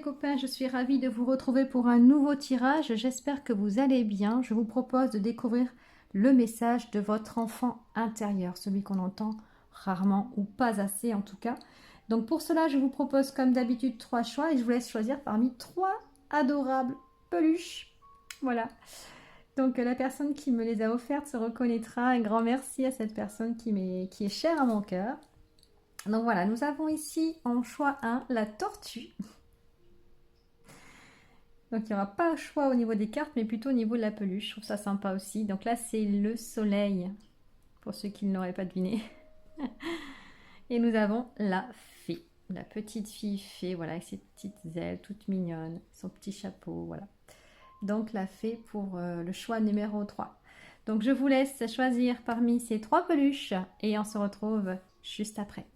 copains, je suis ravie de vous retrouver pour un nouveau tirage. J'espère que vous allez bien. Je vous propose de découvrir le message de votre enfant intérieur, celui qu'on entend rarement ou pas assez en tout cas. Donc pour cela, je vous propose comme d'habitude 3 choix et je vous laisse choisir parmi 3 adorables peluches. Voilà. Donc la personne qui me les a offertes se reconnaîtra. Un grand merci à cette personne qui est chère à mon cœur. Donc voilà, nous avons ici en choix 1 la tortue. Donc il n'y aura pas un choix au niveau des cartes, mais plutôt au niveau de la peluche. Je trouve ça sympa aussi. Donc là, c'est le soleil, pour ceux qui ne l'auraient pas deviné. Et nous avons la fée, la petite fille fée, voilà, avec ses petites ailes toutes mignonnes, son petit chapeau, voilà. Donc la fée pour le choix numéro 3. Donc je vous laisse choisir parmi ces 3 peluches et on se retrouve juste après.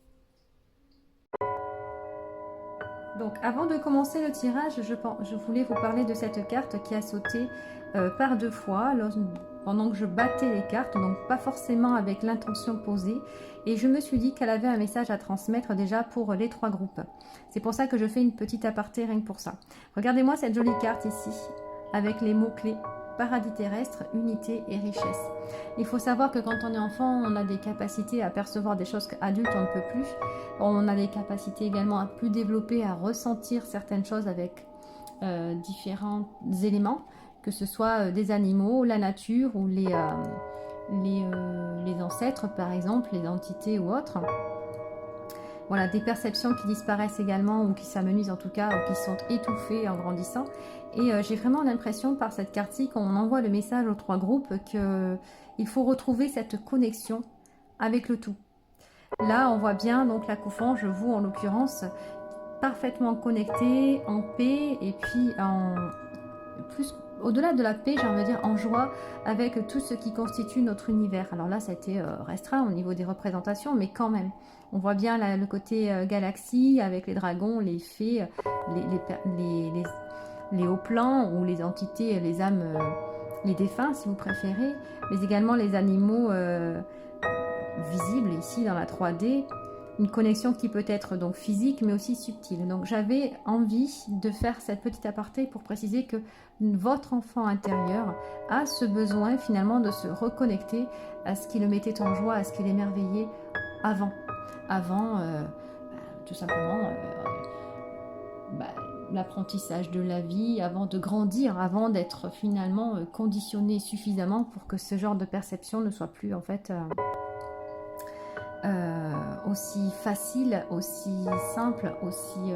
Donc avant de commencer le tirage, je voulais vous parler de cette carte qui a sauté par 2 fois pendant que je battais les cartes, donc pas forcément avec l'intention posée. Et je me suis dit qu'elle avait un message à transmettre déjà pour les 3 groupes. C'est pour ça que je fais une petite aparté rien que pour ça. Regardez-moi cette jolie carte ici, avec les mots-clés paradis terrestre, unité et richesse. Il faut savoir que quand on est enfant, on a des capacités à percevoir des choses qu'adulte on ne peut plus. On a des capacités également à plus développer, à ressentir certaines choses avec différents éléments, que ce soit des animaux, la nature ou les ancêtres par exemple, les entités ou autres. Voilà, des perceptions qui disparaissent également ou qui s'amenuisent en tout cas, ou qui sont étouffées en grandissant. Et j'ai vraiment l'impression par cette carte-ci qu'on envoie le message aux 3 groupes qu'il faut retrouver cette connexion avec le tout. Là, on voit bien donc la couffange, vous en l'occurrence, parfaitement connectée, en paix et puis au-delà de la paix, j'ai envie de dire en joie avec tout ce qui constitue notre univers. Alors là, ça a été restreint au niveau des représentations, mais quand même. On voit bien le côté galaxie avec les dragons, les fées, les hauts plans ou les entités, les âmes, les défunts si vous préférez, mais également les animaux visibles ici dans la 3D. Une connexion qui peut être donc physique mais aussi subtile. Donc j'avais envie de faire cette petite aparté pour préciser que votre enfant intérieur a ce besoin finalement de se reconnecter à ce qui le mettait en joie, à ce qui l'émerveillait avant. Tout simplement l'apprentissage de la vie, avant de grandir, avant d'être finalement conditionné suffisamment pour que ce genre de perception ne soit plus en fait aussi facile, aussi simple, aussi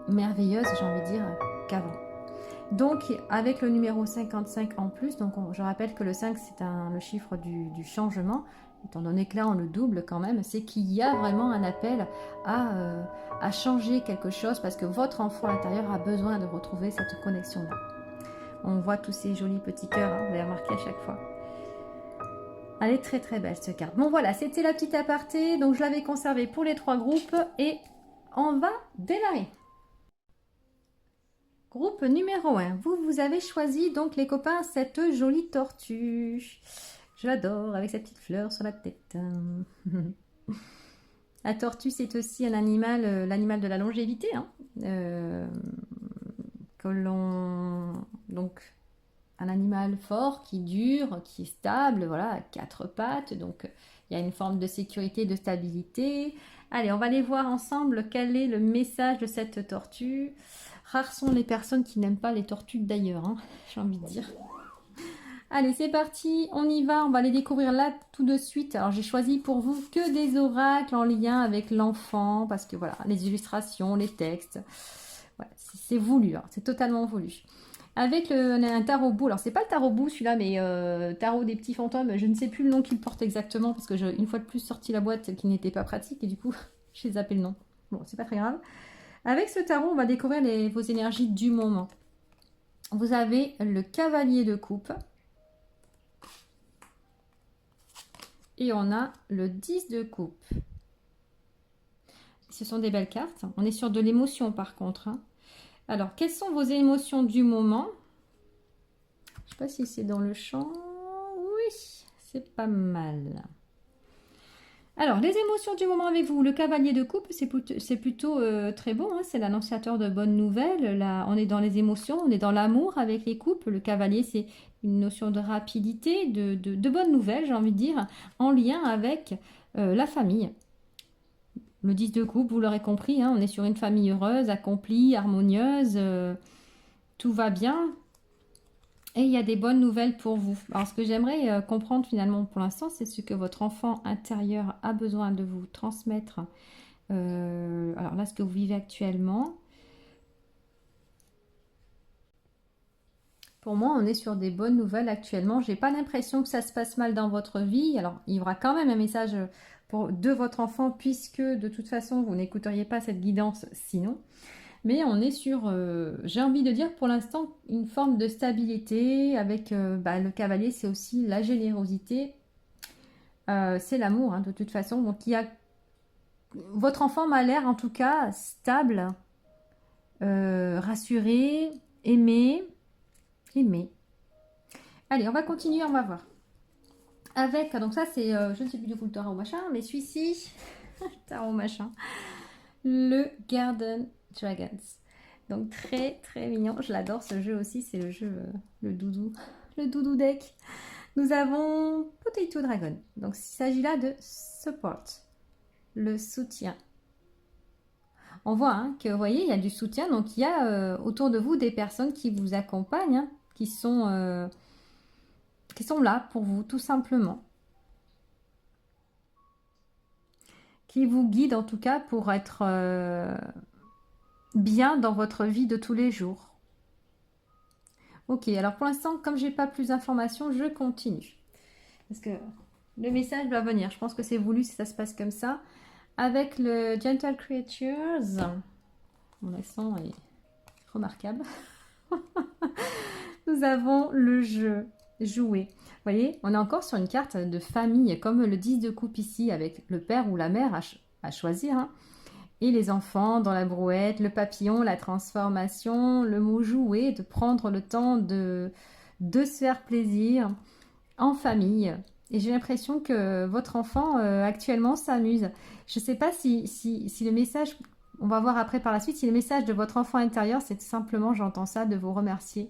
merveilleuse, j'ai envie de dire, qu'avant. Donc, avec le numéro 55 en plus, donc je rappelle que le 5, c'est le chiffre du changement, étant donné que là, on le double quand même, c'est qu'il y a vraiment un appel à changer quelque chose parce que votre enfant intérieur a besoin de retrouver cette connexion-là. On voit tous ces jolis petits cœurs, hein, vous avez remarqué à chaque fois. Elle est très très belle cette carte. Bon voilà, c'était la petite aparté. Donc je l'avais conservée pour les 3 groupes. Et on va démarrer. Groupe numéro 1. Vous avez choisi donc les copains cette jolie tortue. J'adore avec cette petite fleur sur la tête. La tortue c'est aussi un animal, l'animal de la longévité. Hein, donc un animal fort, qui dure, qui est stable, voilà, à 4 pattes. Donc, il y a une forme de sécurité, de stabilité. Allez, on va aller voir ensemble quel est le message de cette tortue. Rares sont les personnes qui n'aiment pas les tortues d'ailleurs, hein, j'ai envie de dire. Allez, c'est parti, on y va, on va les découvrir là tout de suite. Alors, j'ai choisi pour vous que des oracles en lien avec l'enfant, parce que voilà, les illustrations, les textes, voilà, c'est voulu, hein, c'est totalement voulu. Avec un tarot bout, alors c'est pas le tarot bout celui-là, mais tarot des petits fantômes, je ne sais plus le nom qu'il porte exactement, parce que j'ai une fois de plus sorti la boîte qui n'était pas pratique, et du coup, j'ai zappé le nom. Bon, c'est pas très grave. Avec ce tarot, on va découvrir vos énergies du moment. Vous avez le cavalier de coupe, et on a le 10 de coupe. Ce sont des belles cartes. On est sur de l'émotion par contre, hein. Alors, quelles sont vos émotions du moment? Je ne sais pas si c'est dans le champ. Oui, c'est pas mal. Alors, les émotions du moment avec vous. Le cavalier de coupe, c'est plutôt très bon, hein. C'est l'annonciateur de bonnes nouvelles. Là, on est dans les émotions, on est dans l'amour avec les couples. Le cavalier, c'est une notion de rapidité, de bonnes nouvelles, j'ai envie de dire, en lien avec la famille. Le 10 de coupe, vous l'aurez compris, hein, on est sur une famille heureuse, accomplie, harmonieuse. Tout va bien. Et il y a des bonnes nouvelles pour vous. Alors, ce que j'aimerais comprendre finalement pour l'instant, c'est ce que votre enfant intérieur a besoin de vous transmettre. Alors là, ce que vous vivez actuellement. Pour moi, on est sur des bonnes nouvelles actuellement. J'ai pas l'impression que ça se passe mal dans votre vie. Alors, il y aura quand même un message de votre enfant, puisque de toute façon, vous n'écouteriez pas cette guidance sinon. Mais on est sur, j'ai envie de dire pour l'instant, une forme de stabilité avec le cavalier, c'est aussi la générosité, c'est l'amour hein, de toute façon. Donc votre enfant m'a l'air en tout cas stable, rassuré, aimé. Allez, on va continuer, on va voir. Avec, donc ça c'est, je ne sais plus du coup le tarot machin, mais celui-ci, tarot machin, le Garden Dragons. Donc très très mignon, je l'adore ce jeu aussi, c'est le jeu, le doudou deck. Nous avons Potato Dragon, donc il s'agit là de support, le soutien. On voit hein, que, vous voyez, il y a du soutien, donc il y a autour de vous des personnes qui vous accompagnent, hein, qui sont là pour vous, tout simplement. Qui vous guident en tout cas pour être bien dans votre vie de tous les jours. Ok, alors pour l'instant, comme j'ai pas plus d'informations, je continue. Parce que le message doit venir. Je pense que c'est voulu si ça se passe comme ça. Avec le Gentle Creatures, mon accent est remarquable. Nous avons le jeu, jouer. Vous voyez, on est encore sur une carte de famille, comme le 10 de coupe ici, avec le père ou la mère à choisir. Hein. Et les enfants dans la brouette, le papillon, la transformation, le mot jouer, de prendre le temps de se faire plaisir en famille. Et j'ai l'impression que votre enfant actuellement s'amuse. Je ne sais pas si le message, on va voir après par la suite, si le message de votre enfant intérieur, c'est simplement, j'entends ça, de vous remercier.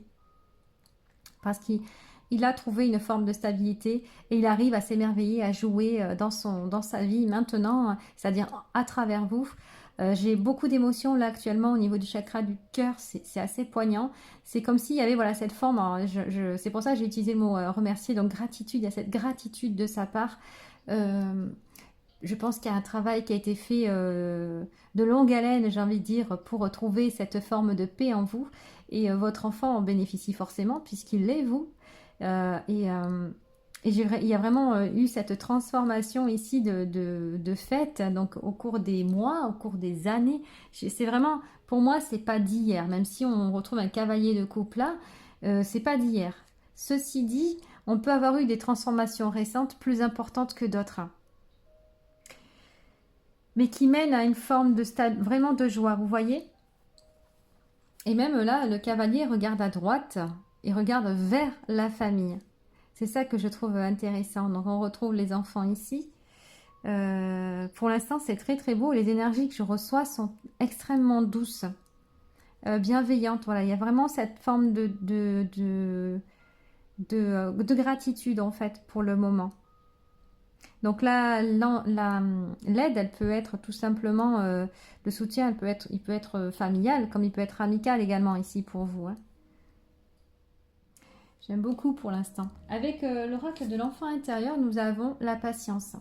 Parce qu'il a trouvé une forme de stabilité et il arrive à s'émerveiller, à jouer dans sa vie maintenant, c'est-à-dire à travers vous. J'ai beaucoup d'émotions là actuellement au niveau du chakra du cœur, c'est assez poignant. C'est comme s'il y avait voilà, cette forme, c'est pour ça que j'ai utilisé le mot remercier, donc gratitude, il y a cette gratitude de sa part. Je pense qu'il y a un travail qui a été fait de longue haleine, j'ai envie de dire, pour retrouver cette forme de paix en vous. Et votre enfant en bénéficie forcément, puisqu'il l'est, vous. Il y a vraiment eu cette transformation ici de fait, donc au cours des mois, au cours des années. C'est vraiment, pour moi, c'est pas d'hier, même si on retrouve un cavalier de coupe là, c'est pas d'hier. Ceci dit, on peut avoir eu des transformations récentes plus importantes que d'autres, hein, mais qui mènent à une forme de vraiment de joie, vous voyez. Et même là, le cavalier regarde à droite et regarde vers la famille. C'est ça que je trouve intéressant. Donc on retrouve les enfants ici. Pour l'instant, c'est très très beau. Les énergies que je reçois sont extrêmement douces, bienveillantes. Voilà, il y a vraiment cette forme de gratitude en fait pour le moment. Donc là, l'aide, elle peut être tout simplement, le soutien, il peut être familial, comme il peut être amical également ici pour vous. Hein. J'aime beaucoup pour l'instant. Avec l'oracle de l'enfant intérieur, nous avons la patience.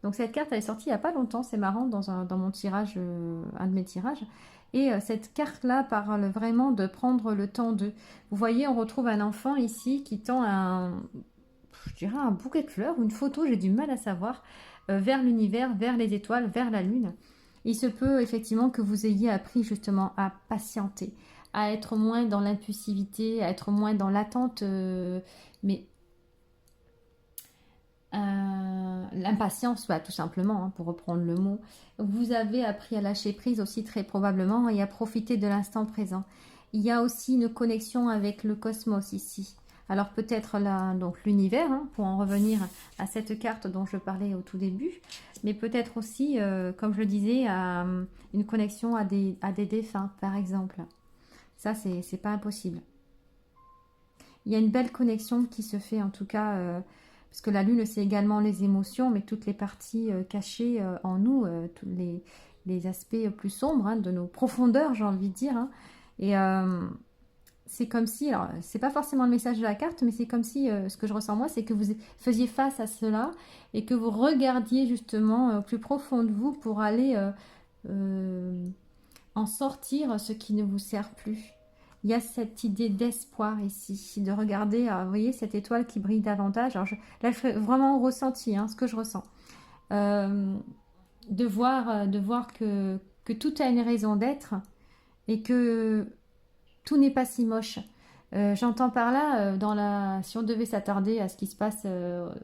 Donc cette carte, elle est sortie il n'y a pas longtemps, c'est marrant, dans mon tirage, un de mes tirages. Et cette carte-là parle vraiment de prendre le temps de... Vous voyez, on retrouve un enfant ici qui tend je dirais un bouquet de fleurs ou une photo, j'ai du mal à savoir, vers l'univers, vers les étoiles, vers la lune. Il se peut effectivement que vous ayez appris justement à patienter, à être moins dans l'impulsivité, à être moins dans l'attente, mais l'impatience, tout simplement, hein, pour reprendre le mot. Vous avez appris à lâcher prise aussi très probablement et à profiter de l'instant présent. Il y a aussi une connexion avec le cosmos ici, Alors peut-être là, donc l'univers, hein, pour en revenir à cette carte dont je parlais au tout début, mais peut-être aussi, comme je le disais, à une connexion à des défunts, par exemple. Ça, c'est pas impossible. Il y a une belle connexion qui se fait en tout cas, parce que la lune, c'est également les émotions, mais toutes les parties cachées en nous, tous les aspects plus sombres hein, de nos profondeurs, j'ai envie de dire. Hein. Et c'est comme si, alors c'est pas forcément le message de la carte, mais c'est comme si ce que je ressens moi, c'est que vous faisiez face à cela et que vous regardiez justement au plus profond de vous pour aller euh, en sortir ce qui ne vous sert plus. Il y a cette idée d'espoir ici, de regarder, vous voyez, cette étoile qui brille davantage. Alors là, je fais vraiment ressenti, hein, ce que je ressens. Euh, de voir que tout a une raison d'être et que tout n'est pas si moche. J'entends par là, si on devait s'attarder à ce qui se passe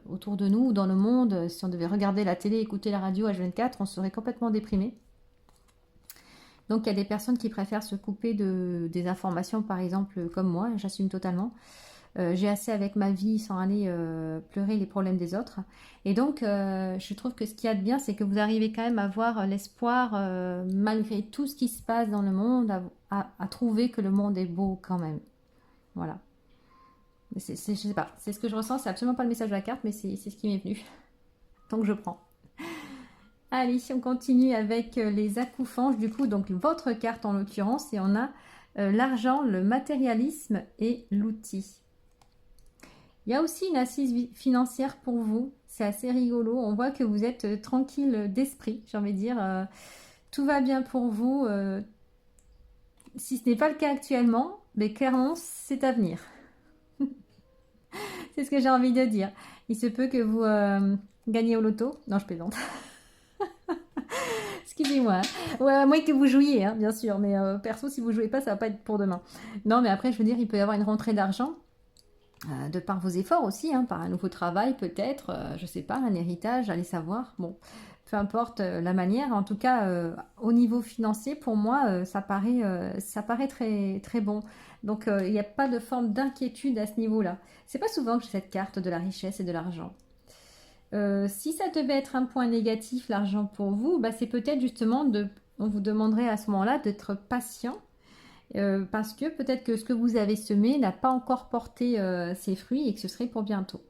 autour de nous, dans le monde, si on devait regarder la télé, écouter la radio H24, on serait complètement déprimé. Donc il y a des personnes qui préfèrent se couper des informations, par exemple, comme moi, j'assume totalement. J'ai assez avec ma vie sans aller pleurer les problèmes des autres. Et donc, je trouve que ce qu'il y a de bien, c'est que vous arrivez quand même à voir l'espoir, malgré tout ce qui se passe dans le monde, à trouver que le monde est beau quand même. Voilà. Je sais pas, c'est ce que je ressens, c'est absolument pas le message de la carte, mais c'est ce qui m'est venu. Donc je prends. Allez, si on continue avec les acouphants, du coup, donc votre carte en l'occurrence, et on a l'argent, le matérialisme et l'outil. Il y a aussi une assise financière pour vous, c'est assez rigolo, on voit que vous êtes tranquille d'esprit, j'ai envie de dire, tout va bien pour vous, si ce n'est pas le cas actuellement, mais clairement c'est à venir. C'est ce que j'ai envie de dire. Il se peut que vous gagnez au loto. Non, je plaisante. Excusez-moi. Ouais, à moins que vous jouiez, hein, bien sûr. Mais perso, si vous jouez pas, ça va pas être pour demain. Non, mais après, je veux dire, il peut y avoir une rentrée d'argent. De par vos efforts aussi, hein, par un nouveau travail peut-être, je sais pas, un héritage, allez savoir. Bon, peu importe la manière. En tout cas, au niveau financier, pour moi, ça paraît très, très bon. Donc, il n'y a pas de forme d'inquiétude à ce niveau-là. C'est pas souvent que j'ai cette carte de la richesse et de l'argent. Si ça devait être un point négatif, l'argent pour vous, bah, c'est peut-être justement on vous demanderait à ce moment-là d'être patient parce que peut-être que ce que vous avez semé n'a pas encore porté ses fruits et que ce serait pour bientôt.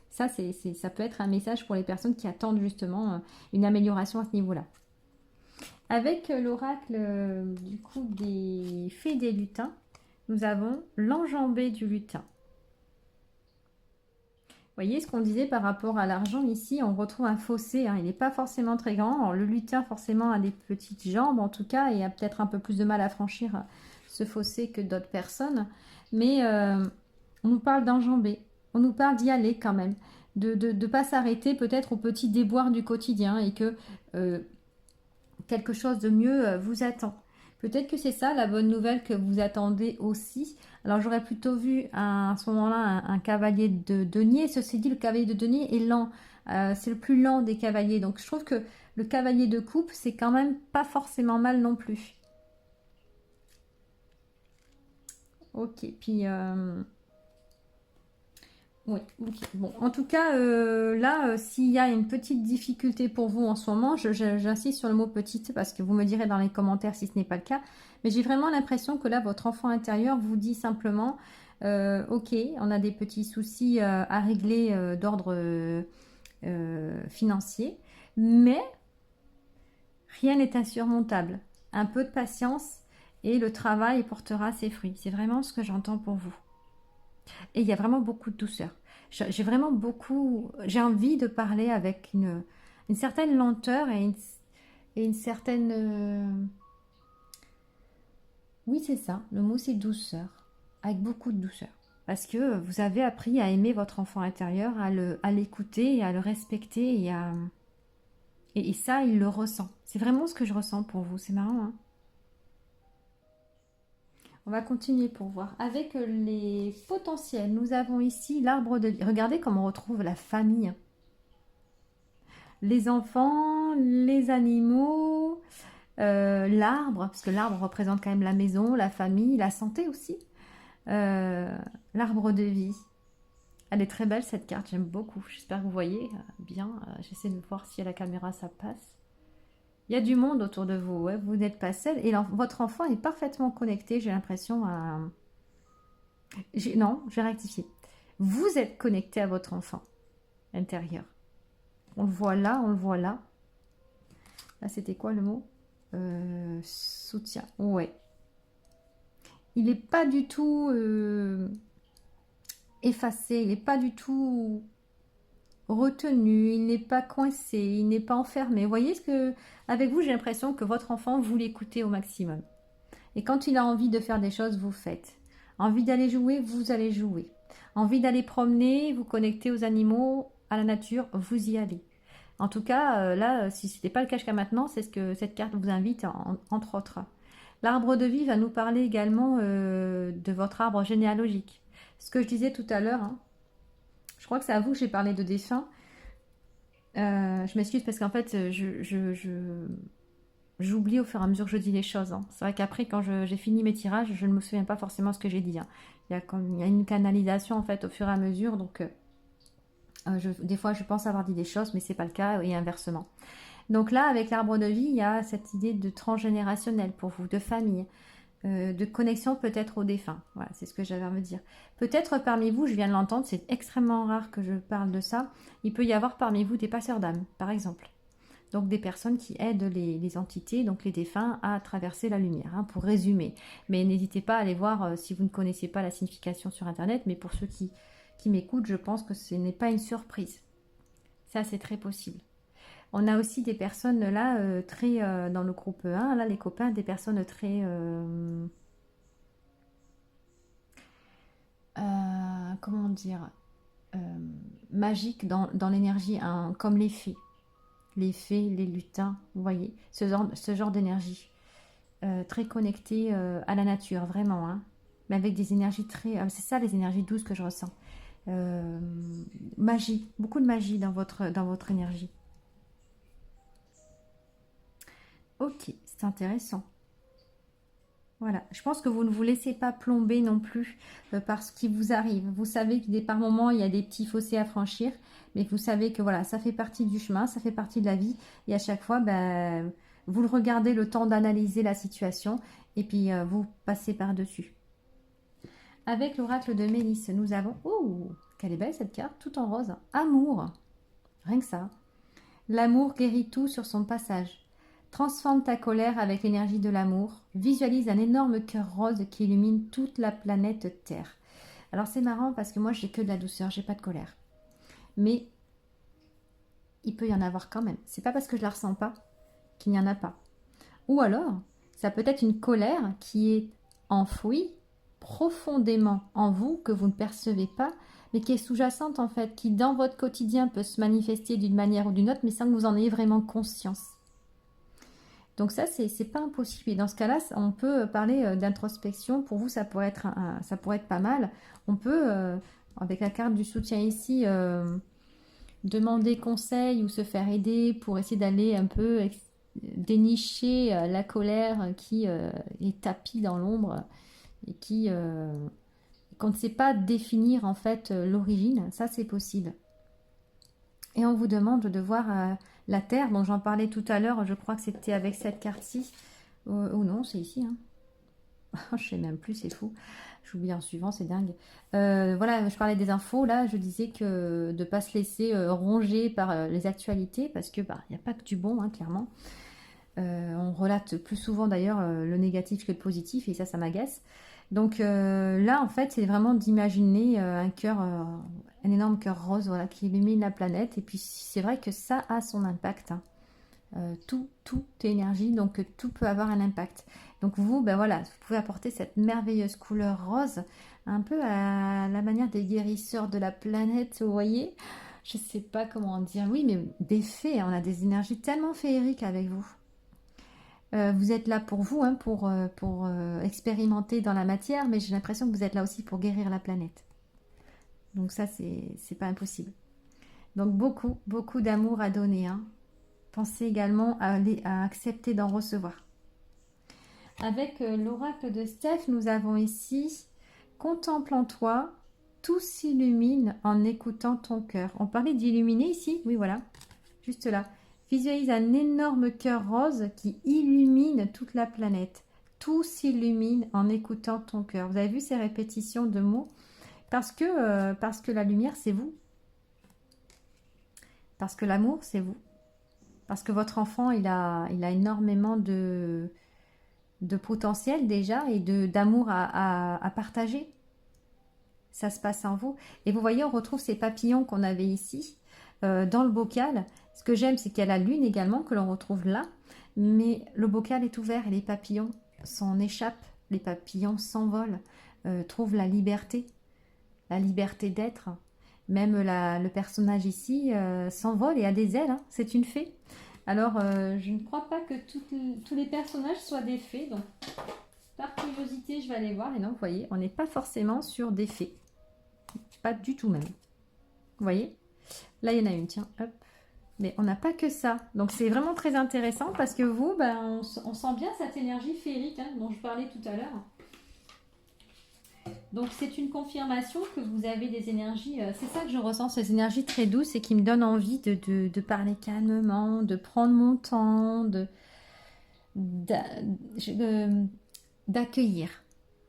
Ça, ça peut être un message pour les personnes qui attendent justement une amélioration à ce niveau-là. Avec l'oracle du coup des fées des lutins, nous avons l'enjambé du lutin. Vous voyez ce qu'on disait par rapport à l'argent ici, on retrouve un fossé, hein, il n'est pas forcément très grand. Alors, le lutin forcément a des petites jambes en tout cas et a peut-être un peu plus de mal à franchir ce fossé que d'autres personnes. Mais on nous parle d'enjamber, on nous parle d'y aller quand même, de ne pas s'arrêter peut-être aux petits déboires du quotidien et que quelque chose de mieux vous attend. Peut-être que c'est ça la bonne nouvelle que vous attendez aussi. Alors j'aurais plutôt vu à ce moment-là un cavalier de denier. Ceci dit, le cavalier de denier est lent. C'est le plus lent des cavaliers. Donc je trouve que le cavalier de coupe, c'est quand même pas forcément mal non plus. Ok, puis oui, ok. Bon, en tout cas, là, s'il y a une petite difficulté pour vous en ce moment, j'insiste sur le mot petite parce que vous me direz dans les commentaires si ce n'est pas le cas. Mais j'ai vraiment l'impression que là, votre enfant intérieur vous dit simplement, ok, on a des petits soucis à régler d'ordre financier, mais rien n'est insurmontable. Un peu de patience et le travail portera ses fruits. C'est vraiment ce que j'entends pour vous. Et il y a vraiment beaucoup de douceur. J'ai envie de parler avec une certaine lenteur et une certaine... Oui, c'est ça, le mot c'est douceur, avec beaucoup de douceur. Parce que vous avez appris à aimer votre enfant intérieur, à l'écouter et à le respecter et ça, il le ressent. C'est vraiment ce que je ressens pour vous, c'est marrant, hein. On va continuer pour voir. Avec les potentiels, nous avons ici l'arbre de vie. Regardez comment on retrouve la famille. Les enfants, les animaux, l'arbre, parce que l'arbre représente quand même la maison, la famille, la santé aussi. L'arbre de vie. Elle est très belle cette carte, j'aime beaucoup. J'espère que vous voyez bien. J'essaie de voir si à la caméra ça passe. Il y a du monde autour de vous, ouais. Vous n'êtes pas seul. Et votre enfant est parfaitement connecté, j'ai l'impression à... Non, je vais rectifier. Vous êtes connecté à votre enfant intérieur. On le voit là, on le voit là. Là, c'était quoi le mot? Soutien, ouais. Il n'est pas du tout effacé, il n'est pas du tout retenu, il n'est pas coincé, il n'est pas enfermé. Vous voyez ce que, avec vous, j'ai l'impression que votre enfant, vous l'écoutez au maximum. Et quand il a envie de faire des choses, vous faites. Envie d'aller jouer, vous allez jouer. Envie d'aller promener, vous connecter aux animaux, à la nature, vous y allez. En tout cas, là, si ce n'était pas le cas jusqu'à maintenant, c'est ce que cette carte vous invite, entre autres. L'arbre de vie va nous parler également de votre arbre généalogique. Ce que je disais tout à l'heure, hein, je crois que c'est à vous que j'ai parlé de défunt. Je m'excuse parce qu'en fait, j'oublie au fur et à mesure que je dis les choses. Hein. C'est vrai qu'après, quand j'ai fini mes tirages, je ne me souviens pas forcément ce que j'ai dit. Hein. Il y a une canalisation en fait au fur et à mesure, donc des fois je pense avoir dit des choses, mais c'est pas le cas et inversement. Donc là, avec l'arbre de vie, il y a cette idée de transgénérationnel pour vous, de famille, de connexion peut-être aux défunts. Voilà, c'est ce que j'avais à me dire. Peut-être parmi vous, je viens de l'entendre, c'est extrêmement rare que je parle de ça, il peut y avoir parmi vous des passeurs d'âme, par exemple. Donc des personnes qui aident les entités, donc les défunts, à traverser la lumière, hein, pour résumer. Mais n'hésitez pas à aller voir si vous ne connaissez pas la signification sur Internet, mais pour ceux qui m'écoutent, je pense que ce n'est pas une surprise. Ça, c'est très possible. On a aussi des personnes là, très dans le groupe 1, là, les copains, des personnes très... comment dire magiques dans l'énergie, hein, comme les fées. Les fées, les lutins, vous voyez, ce genre d'énergie. Très connectée à la nature, vraiment. Hein, mais avec des énergies très... c'est ça, les énergies douces que je ressens. Magie, beaucoup de magie dans votre énergie. Ok, c'est intéressant. Voilà, je pense que vous ne vous laissez pas plomber non plus par ce qui vous arrive. Vous savez que par moments, il y a des petits fossés à franchir, mais vous savez que voilà, ça fait partie du chemin, ça fait partie de la vie. Et à chaque fois, ben, vous le regardez le temps d'analyser la situation et puis vous passez par-dessus. Avec l'oracle de Mélisse, nous avons... Oh, quelle est belle cette carte, tout en rose. Amour, rien que ça. L'amour guérit tout sur son passage. Transforme ta colère avec l'énergie de l'amour. Visualise un énorme cœur rose qui illumine toute la planète Terre. Alors c'est marrant parce que moi j'ai que de la douceur, j'ai pas de colère. Mais il peut y en avoir quand même. C'est pas parce que je la ressens pas qu'il n'y en a pas. Ou alors, ça peut être une colère qui est enfouie profondément en vous, que vous ne percevez pas, mais qui est sous-jacente en fait, qui dans votre quotidien peut se manifester d'une manière ou d'une autre, mais sans que vous en ayez vraiment conscience. Donc ça, c'est pas impossible. Et dans ce cas-là, on peut parler d'introspection. Pour vous, ça pourrait être pas mal. On peut, avec la carte du soutien ici, demander conseil ou se faire aider pour essayer d'aller un peu dénicher la colère qui est tapie dans l'ombre et qu'on ne sait pas définir en fait l'origine. Ça, c'est possible. Et on vous demande de voir la Terre, dont j'en parlais tout à l'heure, je crois que c'était avec cette carte-ci. Ou non, c'est ici. Hein. Je ne sais même plus, c'est fou. J'oublie en suivant, c'est dingue. Voilà, je parlais des infos, là, je disais que de ne pas se laisser ronger par les actualités, parce que y a pas que du bon, hein, clairement. On relate plus souvent d'ailleurs le négatif que le positif, et ça m'agace. Donc là, en fait, c'est vraiment d'imaginer un cœur, un énorme cœur rose, voilà, qui illumine la planète. Et puis, c'est vrai que ça a son impact. Hein. Tout est énergie, donc tout peut avoir un impact. Donc vous, ben voilà, vous pouvez apporter cette merveilleuse couleur rose, un peu à la manière des guérisseurs de la planète, vous voyez. Je sais pas comment dire. Oui, mais des fées, on a des énergies tellement féeriques avec vous. Vous êtes là pour vous, hein, pour expérimenter dans la matière, mais j'ai l'impression que vous êtes là aussi pour guérir la planète. Donc ça, c'est pas impossible. Donc beaucoup d'amour à donner. Hein. Pensez également à accepter d'en recevoir. Avec l'oracle de Steph, nous avons ici « Contemple en toi tout s'illumine en écoutant ton cœur. On parlait d'illuminer ici, oui voilà, juste là. Visualise un énorme cœur rose qui illumine toute la planète. Tout s'illumine en écoutant ton cœur. Vous avez vu ces répétitions de mots? Parce que la lumière, c'est vous. Parce que l'amour, c'est vous. Parce que votre enfant, il a énormément de potentiel déjà et d'amour à partager. Ça se passe en vous. Et vous voyez, on retrouve ces papillons qu'on avait ici, dans le bocal. Ce que j'aime, c'est qu'il y a la lune également, que l'on retrouve là. Mais le bocal est ouvert et les papillons s'en échappent. Les papillons s'envolent, trouvent la liberté d'être. Même le personnage ici s'envole et a des ailes. Hein. C'est une fée. Alors, je ne crois pas que tous les personnages soient des fées. Donc, par curiosité, je vais aller voir. Et non, vous voyez, on n'est pas forcément sur des fées. Pas du tout même. Vous voyez? Là, il y en a une, tiens. Hop. Mais on n'a pas que ça. Donc, c'est vraiment très intéressant parce que vous, ben, on sent bien cette énergie féerique hein, dont je parlais tout à l'heure. Donc, c'est une confirmation que vous avez des énergies, c'est ça que je ressens, ces énergies très douces et qui me donnent envie de parler calmement, de prendre mon temps, d'accueillir.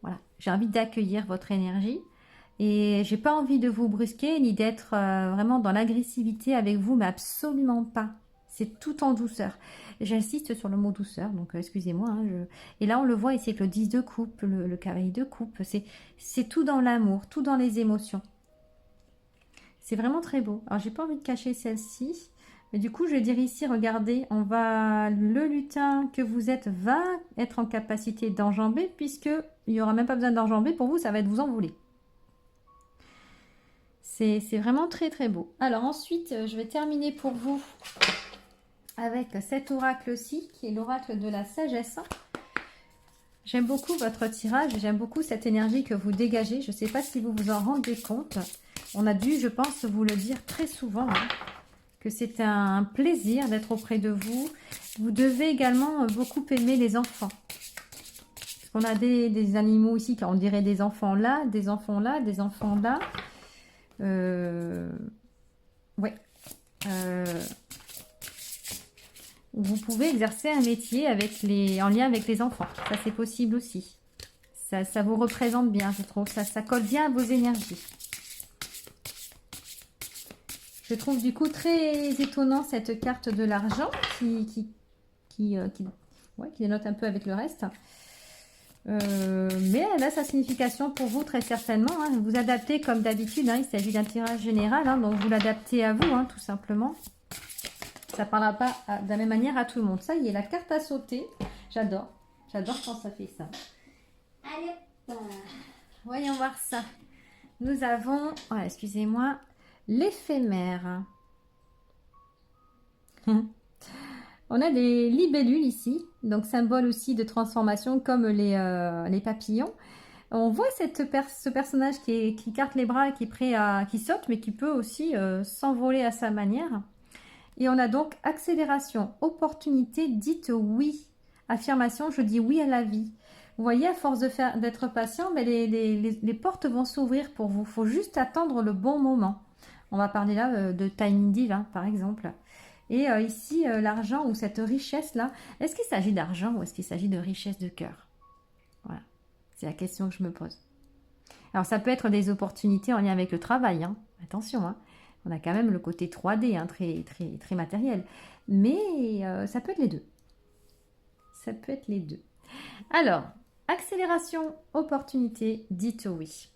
Voilà, j'ai envie d'accueillir votre énergie et j'ai pas envie de vous brusquer ni d'être vraiment dans l'agressivité avec vous, mais absolument pas. C'est tout en douceur. J'insiste sur le mot douceur, donc excusez-moi. Hein, Et là, on le voit ici avec le 10 de coupe, le cavalier de coupe. C'est tout dans l'amour, tout dans les émotions. C'est vraiment très beau. Alors, j'ai pas envie de cacher celle-ci. Mais du coup, je vais dire ici, regardez, le lutin que vous êtes va être en capacité d'enjamber, puisque il n'y aura même pas besoin d'enjamber. Pour vous, ça va être vous envoler. C'est vraiment très très beau. Alors ensuite, je vais terminer pour vous avec cet oracle-ci, qui est l'oracle de la sagesse. J'aime beaucoup votre tirage, j'aime beaucoup cette énergie que vous dégagez. Je ne sais pas si vous vous en rendez compte. On a dû, je pense, vous le dire très souvent, hein, que c'est un plaisir d'être auprès de vous. Vous devez également beaucoup aimer les enfants. Parce qu'on a des animaux ici, on dirait des enfants là, des enfants là, des enfants là. Ouais. Vous pouvez exercer un métier en lien avec les enfants. Ça, c'est possible aussi. Ça vous représente bien, je trouve. Ça colle bien à vos énergies. Je trouve du coup très étonnant cette carte de l'argent qui dénote un peu avec le reste. Mais elle a sa signification pour vous très certainement. Hein. Vous adaptez comme d'habitude. Hein. Il s'agit d'un tirage général. Hein, donc vous l'adaptez à vous, hein, tout simplement. Ça ne parlera pas de la même manière à tout le monde. Ça y est, la carte à sauter. J'adore. J'adore quand ça fait ça. Allez, voyons voir ça. Nous avons, excusez-moi, l'éphémère. On a des libellules ici, donc symbole aussi de transformation comme les papillons. On voit ce personnage qui carte les bras, qui est prêt qui saute, mais qui peut aussi s'envoler à sa manière. Et on a donc accélération, opportunité, dites oui. Affirmation, je dis oui à la vie. Vous voyez, à force d'être patient, mais les portes vont s'ouvrir pour vous. Il faut juste attendre le bon moment. On va parler là de timing deal, hein, par exemple. Et ici, l'argent ou cette richesse-là, est-ce qu'il s'agit d'argent ou est-ce qu'il s'agit de richesse de cœur? Voilà, c'est la question que je me pose. Alors, ça peut être des opportunités en lien avec le travail. Hein. Attention, hein. On a quand même le côté 3D, hein, très, très, très matériel. Mais ça peut être les deux. Ça peut être les deux. Alors, accélération, opportunité, dites oui.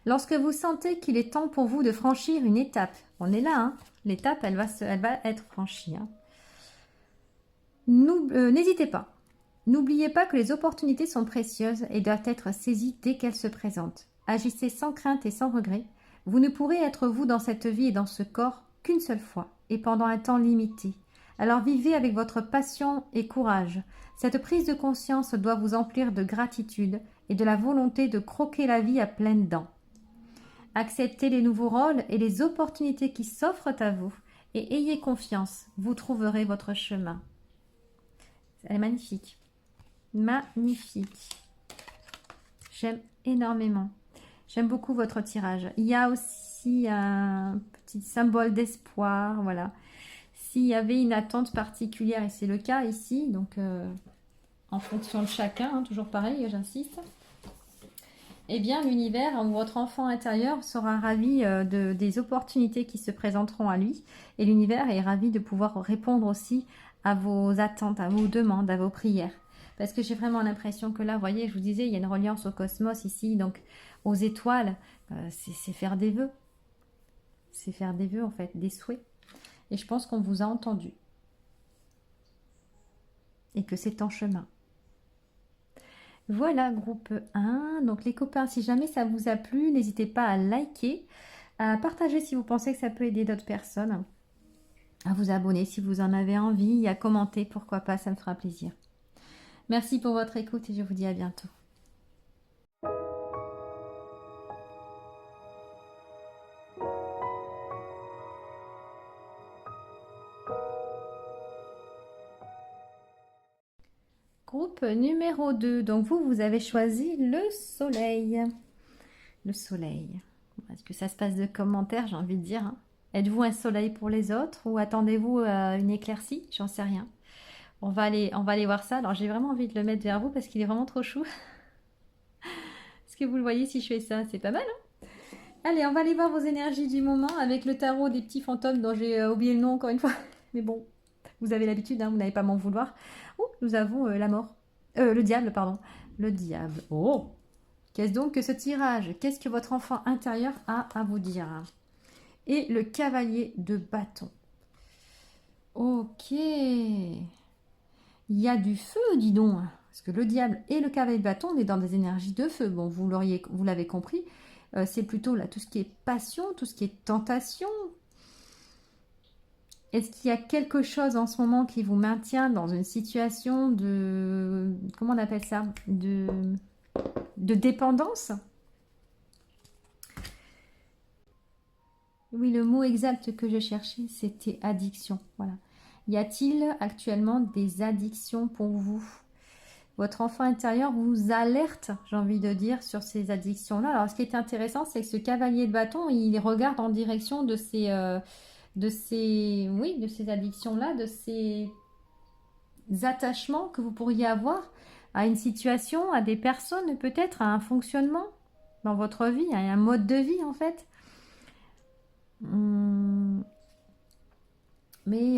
Lorsque vous sentez qu'il est temps pour vous de franchir une étape, on est là, hein, l'étape, elle va être franchie. Hein. N'hésitez pas. N'oubliez pas que les opportunités sont précieuses et doivent être saisies dès qu'elles se présentent. Agissez sans crainte et sans regret. Vous ne pourrez être vous dans cette vie et dans ce corps qu'une seule fois et pendant un temps limité. Alors vivez avec votre passion et courage. Cette prise de conscience doit vous emplir de gratitude et de la volonté de croquer la vie à pleines dents. Acceptez les nouveaux rôles et les opportunités qui s'offrent à vous et ayez confiance, vous trouverez votre chemin. Elle est magnifique. Magnifique. J'aime énormément. J'aime beaucoup votre tirage. Il y a aussi un petit symbole d'espoir, voilà. S'il y avait une attente particulière, et c'est le cas ici, donc en fonction de chacun, hein, toujours pareil, j'insiste, eh bien l'univers ou votre enfant intérieur sera ravi des opportunités qui se présenteront à lui. Et l'univers est ravi de pouvoir répondre aussi à vos attentes, à vos demandes, à vos prières. Parce que j'ai vraiment l'impression que là, vous voyez, je vous disais, il y a une reliance au cosmos ici, donc aux étoiles, c'est faire des vœux. C'est faire des vœux en fait, des souhaits. Et je pense qu'on vous a entendu. Et que c'est en chemin. Voilà, groupe 1. Donc les copains, si jamais ça vous a plu, n'hésitez pas à liker, à partager si vous pensez que ça peut aider d'autres personnes, à vous abonner si vous en avez envie, à commenter, pourquoi pas, ça me fera plaisir. Merci pour votre écoute et je vous dis à bientôt. Groupe numéro 2. Donc vous avez choisi le soleil. Le soleil. Est-ce que ça se passe de commentaires, j'ai envie de dire, hein. Êtes-vous un soleil pour les autres ou attendez-vous une éclaircie? J'en sais rien. On va aller voir ça. Alors j'ai vraiment envie de le mettre vers vous parce qu'il est vraiment trop chou. Est-ce que vous le voyez si je fais ça? C'est pas mal, hein? Allez, on va aller voir vos énergies du moment avec le tarot des petits fantômes dont j'ai oublié le nom encore une fois. Mais bon, vous avez l'habitude, hein, vous n'allez pas m'en vouloir. Oh, nous avons la mort. Le diable, pardon. Le diable. Oh! Qu'est-ce donc que ce tirage? Qu'est-ce que votre enfant intérieur a à vous dire? Et le cavalier de bâton. Ok. Il y a du feu, dis donc. Parce que le diable et le cavalier de bâton, on est dans des énergies de feu. Bon, vous l'avez compris. C'est plutôt là tout ce qui est passion, tout ce qui est tentation. Est-ce qu'il y a quelque chose en ce moment qui vous maintient dans une situation de... Comment on appelle ça? De dépendance? Oui, le mot exact que je cherchais, c'était addiction. Voilà. Y a-t-il actuellement des addictions pour vous? Votre enfant intérieur vous alerte, j'ai envie de dire, sur ces addictions-là. Alors, ce qui est intéressant, c'est que ce cavalier de bâton, il regarde en direction de ces addictions-là, de ces attachements que vous pourriez avoir à une situation, à des personnes, peut-être à un fonctionnement dans votre vie, à un mode de vie en fait. Mais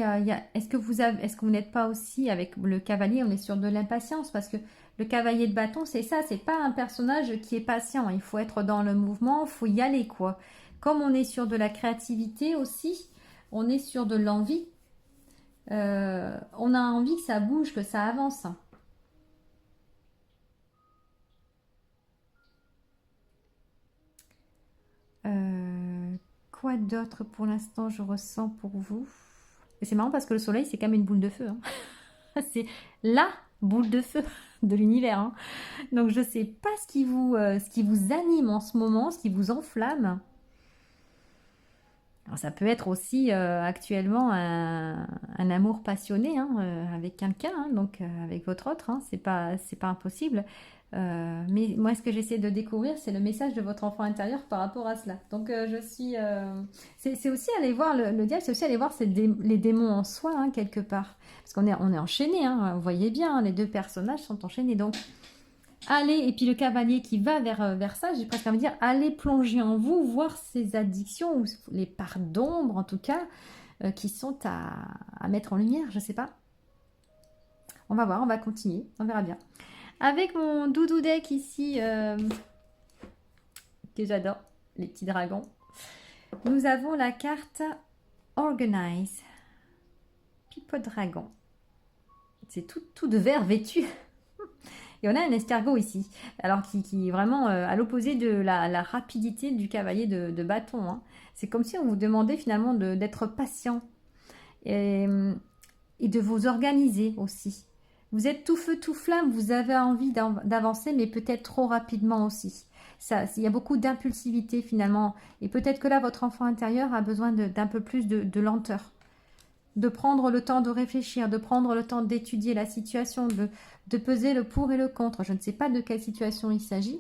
est-ce que vous n'êtes pas aussi avec le cavalier, on est sur de l'impatience parce que le cavalier de bâton, c'est ça, c'est pas un personnage qui est patient. Il faut être dans le mouvement, il faut y aller quoi. Comme on est sur de la créativité aussi, on est sur de l'envie. On a envie que ça bouge, que ça avance. Quoi d'autre pour l'instant je ressens pour vous? Et c'est marrant parce que le soleil, c'est quand même une boule de feu, hein. C'est la boule de feu de l'univers, hein. Donc je ne sais pas ce qui vous anime en ce moment, ce qui vous enflamme. Alors, ça peut être aussi actuellement un amour passionné, hein, avec quelqu'un, hein, donc avec votre autre, hein, c'est pas impossible. Mais moi, ce que j'essaie de découvrir, c'est le message de votre enfant intérieur par rapport à cela. Donc, c'est aussi aller voir le diable, c'est aussi aller voir les démons en soi, hein, quelque part. Parce qu'on est enchaînés, hein, vous voyez bien, hein, les deux personnages sont enchaînés. Donc, allez, et puis le cavalier qui va vers ça, j'ai presque envie de dire, allez plonger en vous, voir ces addictions, ou les parts d'ombre en tout cas, qui sont à mettre en lumière, je sais pas. On va voir, on va continuer, on verra bien. Avec mon doudou deck ici, que j'adore, les petits dragons, nous avons la carte Organize, pipeau dragon. C'est tout de vert vêtu. Et on a un escargot ici, alors qui est vraiment à l'opposé de la rapidité du cavalier de bâton, hein. C'est comme si on vous demandait finalement d'être patient et de vous organiser aussi. Vous êtes tout feu, tout flamme, vous avez envie d'avancer, mais peut-être trop rapidement aussi. Il y a beaucoup d'impulsivité finalement. Et peut-être que là, votre enfant intérieur a besoin d'un peu plus de lenteur. De prendre le temps de réfléchir, de prendre le temps d'étudier la situation, de peser le pour et le contre. Je ne sais pas de quelle situation il s'agit,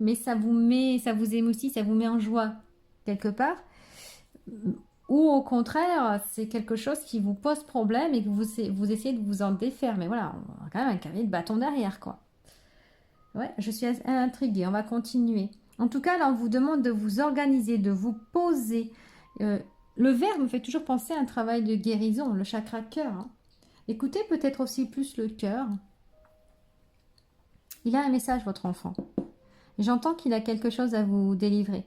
mais ça vous émoustille, ça vous met en joie quelque part. Ou au contraire, c'est quelque chose qui vous pose problème et que vous essayez de vous en défaire. Mais voilà, on a quand même un cavalier de bâton derrière, quoi. Ouais, je suis intriguée, on va continuer. En tout cas, là, on vous demande de vous organiser, de vous poser. Le verbe me fait toujours penser à un travail de guérison, le chakra cœur, hein. Écoutez peut-être aussi plus le cœur. Il a un message, votre enfant. J'entends qu'il a quelque chose à vous délivrer.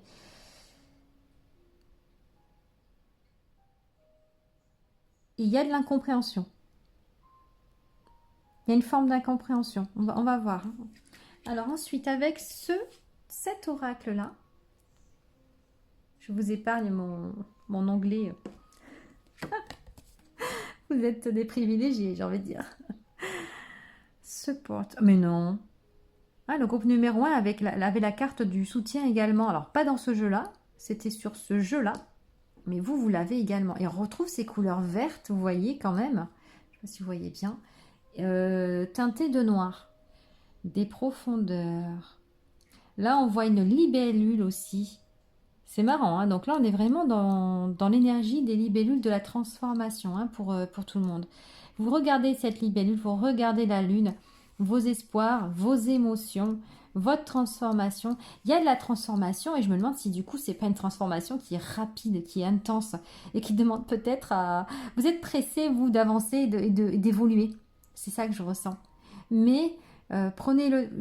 Il y a de l'incompréhension. Il y a une forme d'incompréhension. On va voir. Alors ensuite, avec cet oracle-là, je vous épargne mon onglet. Vous êtes des privilégiés, j'ai envie de dire. Support. Mais non. Ah, le groupe numéro 1 avait la carte du soutien également. Alors, pas dans ce jeu-là. C'était sur ce jeu-là. Mais vous l'avez également. Et on retrouve ces couleurs vertes, vous voyez quand même. Je ne sais pas si vous voyez bien. Teintées de noir. Des profondeurs. Là, on voit une libellule aussi. C'est marrant, hein. Donc là, on est vraiment dans l'énergie des libellules de la transformation, hein, pour tout le monde. Vous regardez cette libellule, vous regardez la lune, vos espoirs, vos émotions, votre transformation. Il y a de la transformation et je me demande si du coup, c'est pas une transformation qui est rapide, qui est intense et qui demande peut-être à... Vous êtes pressé, vous, d'avancer et d'évoluer. C'est ça que je ressens. Mais il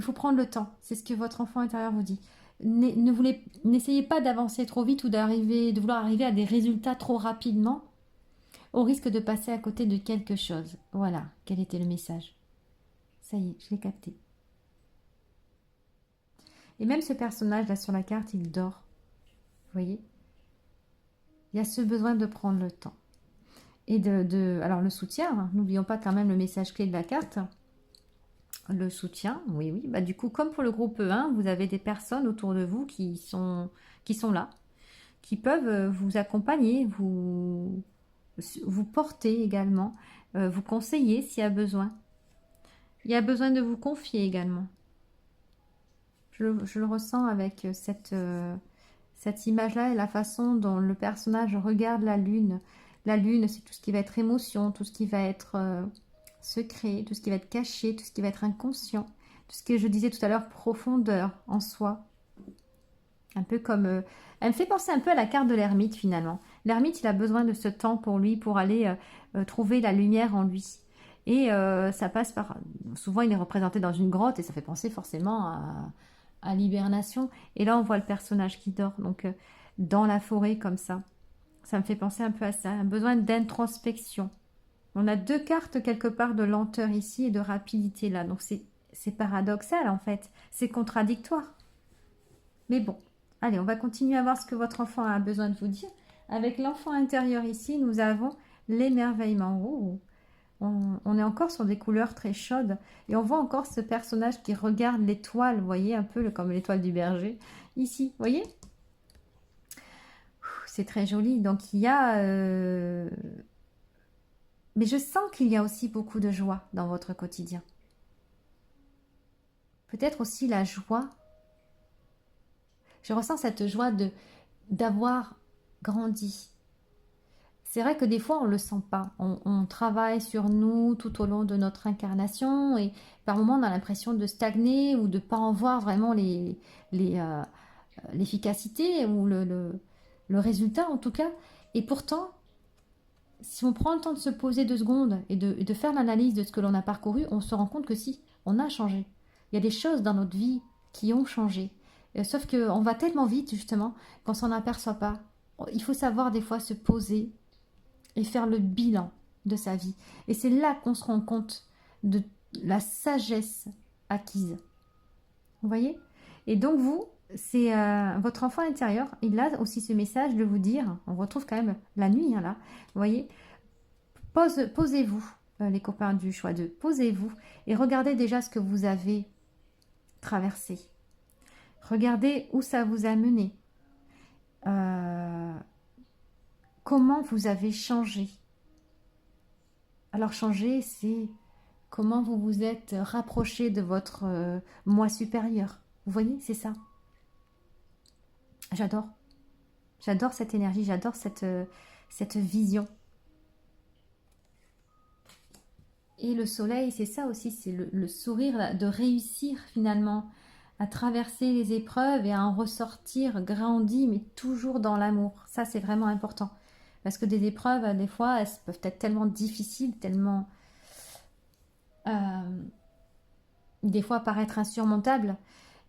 faut prendre le temps. C'est ce que votre enfant intérieur vous dit. N'essayez pas d'avancer trop vite ou de vouloir arriver à des résultats trop rapidement au risque de passer à côté de quelque chose. Voilà, quel était le message. Ça y est, je l'ai capté. Et même ce personnage là sur la carte, il dort. Vous voyez? Il y a ce besoin de prendre le temps. Et alors le soutien, hein, n'oublions pas quand même le message clé de la carte. Le soutien, oui, oui. Bah, du coup, comme pour le groupe E1, vous avez des personnes autour de vous qui sont là, qui peuvent vous accompagner, vous porter également, vous conseiller s'il y a besoin. Il y a besoin de vous confier également. Je le ressens avec cette image-là et la façon dont le personnage regarde la lune. La lune, c'est tout ce qui va être émotion, tout ce qui va être secret, tout ce qui va être caché, tout ce qui va être inconscient, tout ce que je disais tout à l'heure, profondeur en soi. Un peu comme... elle me fait penser un peu à la carte de l'ermite finalement. L'ermite, il a besoin de ce temps pour lui, pour aller trouver la lumière en lui. Et ça passe par... Souvent, il est représenté dans une grotte et ça fait penser forcément à l'hibernation. Et là, on voit le personnage qui dort, donc dans la forêt comme ça. Ça me fait penser un peu à ça, un besoin d'introspection. On a deux cartes quelque part de lenteur ici et de rapidité là. Donc c'est paradoxal en fait. C'est contradictoire. Mais bon, allez, on va continuer à voir ce que votre enfant a besoin de vous dire. Avec l'enfant intérieur ici, nous avons l'émerveillement. Oh, on est encore sur des couleurs très chaudes. Et on voit encore ce personnage qui regarde l'étoile, vous voyez, un peu comme l'étoile du berger. Ici, vous voyez? C'est très joli. Donc il y a... Mais je sens qu'il y a aussi beaucoup de joie dans votre quotidien. Peut-être aussi la joie. Je ressens cette joie d'avoir grandi. C'est vrai que des fois, on ne le sent pas. On travaille sur nous tout au long de notre incarnation et par moments, on a l'impression de stagner ou de ne pas en voir vraiment l'efficacité ou le résultat en tout cas. Et pourtant, si on prend le temps de se poser 2 secondes et de faire l'analyse de ce que l'on a parcouru, on se rend compte que si, on a changé. Il y a des choses dans notre vie qui ont changé. Sauf qu'on va tellement vite, justement, qu'on ne s'en aperçoit pas. Il faut savoir des fois se poser et faire le bilan de sa vie. Et c'est là qu'on se rend compte de la sagesse acquise. Vous voyez? Et donc vous, c'est votre enfant intérieur, il a aussi ce message de vous dire, on retrouve quand même la nuit, hein, là, vous voyez, posez-vous, les copains du choix 2, posez-vous et regardez déjà ce que vous avez traversé. Regardez où ça vous a mené. Comment vous avez changé. Alors changer, c'est comment vous vous êtes rapproché de votre moi supérieur. Vous voyez, c'est ça. J'adore. J'adore cette énergie, j'adore cette vision. Et le soleil, c'est ça aussi, c'est le sourire là, de réussir finalement à traverser les épreuves et à en ressortir grandi, mais toujours dans l'amour. Ça, c'est vraiment important. Parce que des épreuves, des fois, elles peuvent être tellement difficiles, tellement, euh, des fois, paraître insurmontables,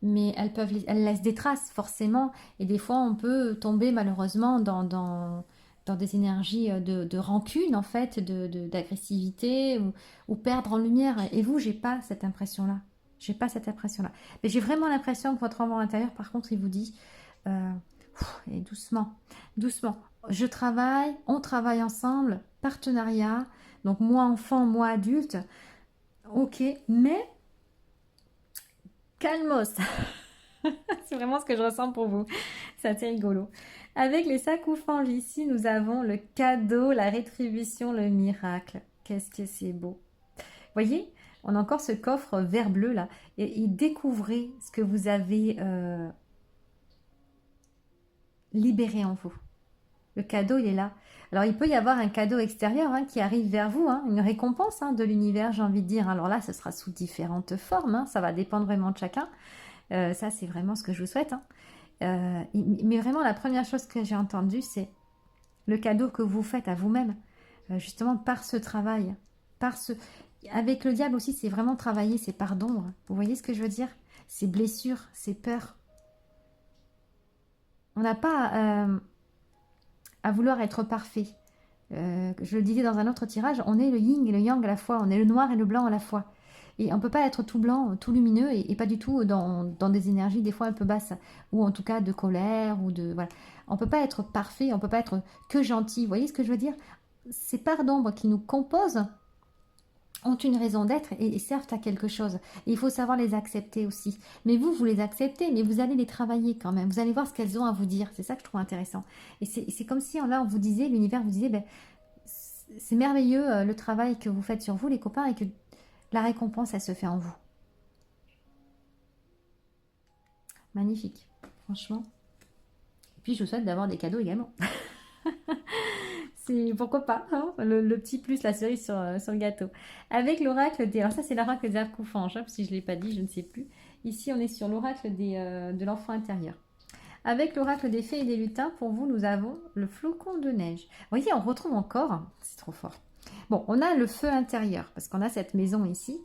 mais elles laissent des traces, forcément. Et des fois, on peut tomber, malheureusement, dans des énergies de rancune, en fait, d'agressivité, ou perdre en lumière. Et vous, j'ai pas cette impression-là. J'ai pas cette impression-là. Mais j'ai vraiment l'impression que votre enfant intérieur, par contre, il vous dit, euh, et doucement, doucement, je travaille, on travaille ensemble, partenariat, donc moi enfant, moi adulte, ok, mais calmos. C'est vraiment ce que je ressens pour vous. C'est assez rigolo. Avec les sacs ou fanges ici, nous avons le cadeau, la rétribution, le miracle. Qu'est-ce que c'est beau. Voyez, on a encore ce coffre vert bleu là. Et découvrez ce que vous avez libéré en vous. Le cadeau, il est là. Alors, il peut y avoir un cadeau extérieur qui arrive vers vous, une récompense de l'univers, j'ai envie de dire. Alors là, ce sera sous différentes formes. Ça va dépendre vraiment de chacun. Ça, c'est vraiment ce que je vous souhaite. Mais vraiment, la première chose que j'ai entendue, c'est le cadeau que vous faites à vous-même, justement par ce travail, par ce... Avec le diable aussi, c'est vraiment travailler ses parts d'ombre. Vous voyez ce que je veux dire? Ses blessures, ses peurs. On n'a pas à vouloir être parfait. Je le disais dans un autre tirage, on est le yin et le yang à la fois, on est le noir et le blanc à la fois. Et on ne peut pas être tout blanc, tout lumineux, et pas du tout dans des énergies des fois un peu basses, ou en tout cas de colère, ou de... Voilà. On ne peut pas être parfait, on ne peut pas être que gentil. Vous voyez ce que je veux dire? Ces parts d'ombre qui nous composent ont une raison d'être et servent à quelque chose. Et il faut savoir les accepter aussi. Mais vous les acceptez, mais vous allez les travailler quand même. Vous allez voir ce qu'elles ont à vous dire. C'est ça que je trouve intéressant. Et c'est comme si là, on vous disait, l'univers vous disait, ben, c'est merveilleux le travail que vous faites sur vous, les copains, et que la récompense, elle se fait en vous. Magnifique, franchement. Et puis, je vous souhaite d'avoir des cadeaux également. C'est pourquoi pas, le petit plus, la cerise sur le gâteau. Avec l'oracle des... Alors ça, c'est l'oracle des arcs-ou-fanges, si je ne l'ai pas dit, je ne sais plus. Ici, on est sur l'oracle de l'enfant intérieur. Avec l'oracle des fées et des lutins, pour vous, nous avons le flocon de neige. Vous voyez, on retrouve encore, c'est trop fort. Bon, on a le feu intérieur, parce qu'on a cette maison ici,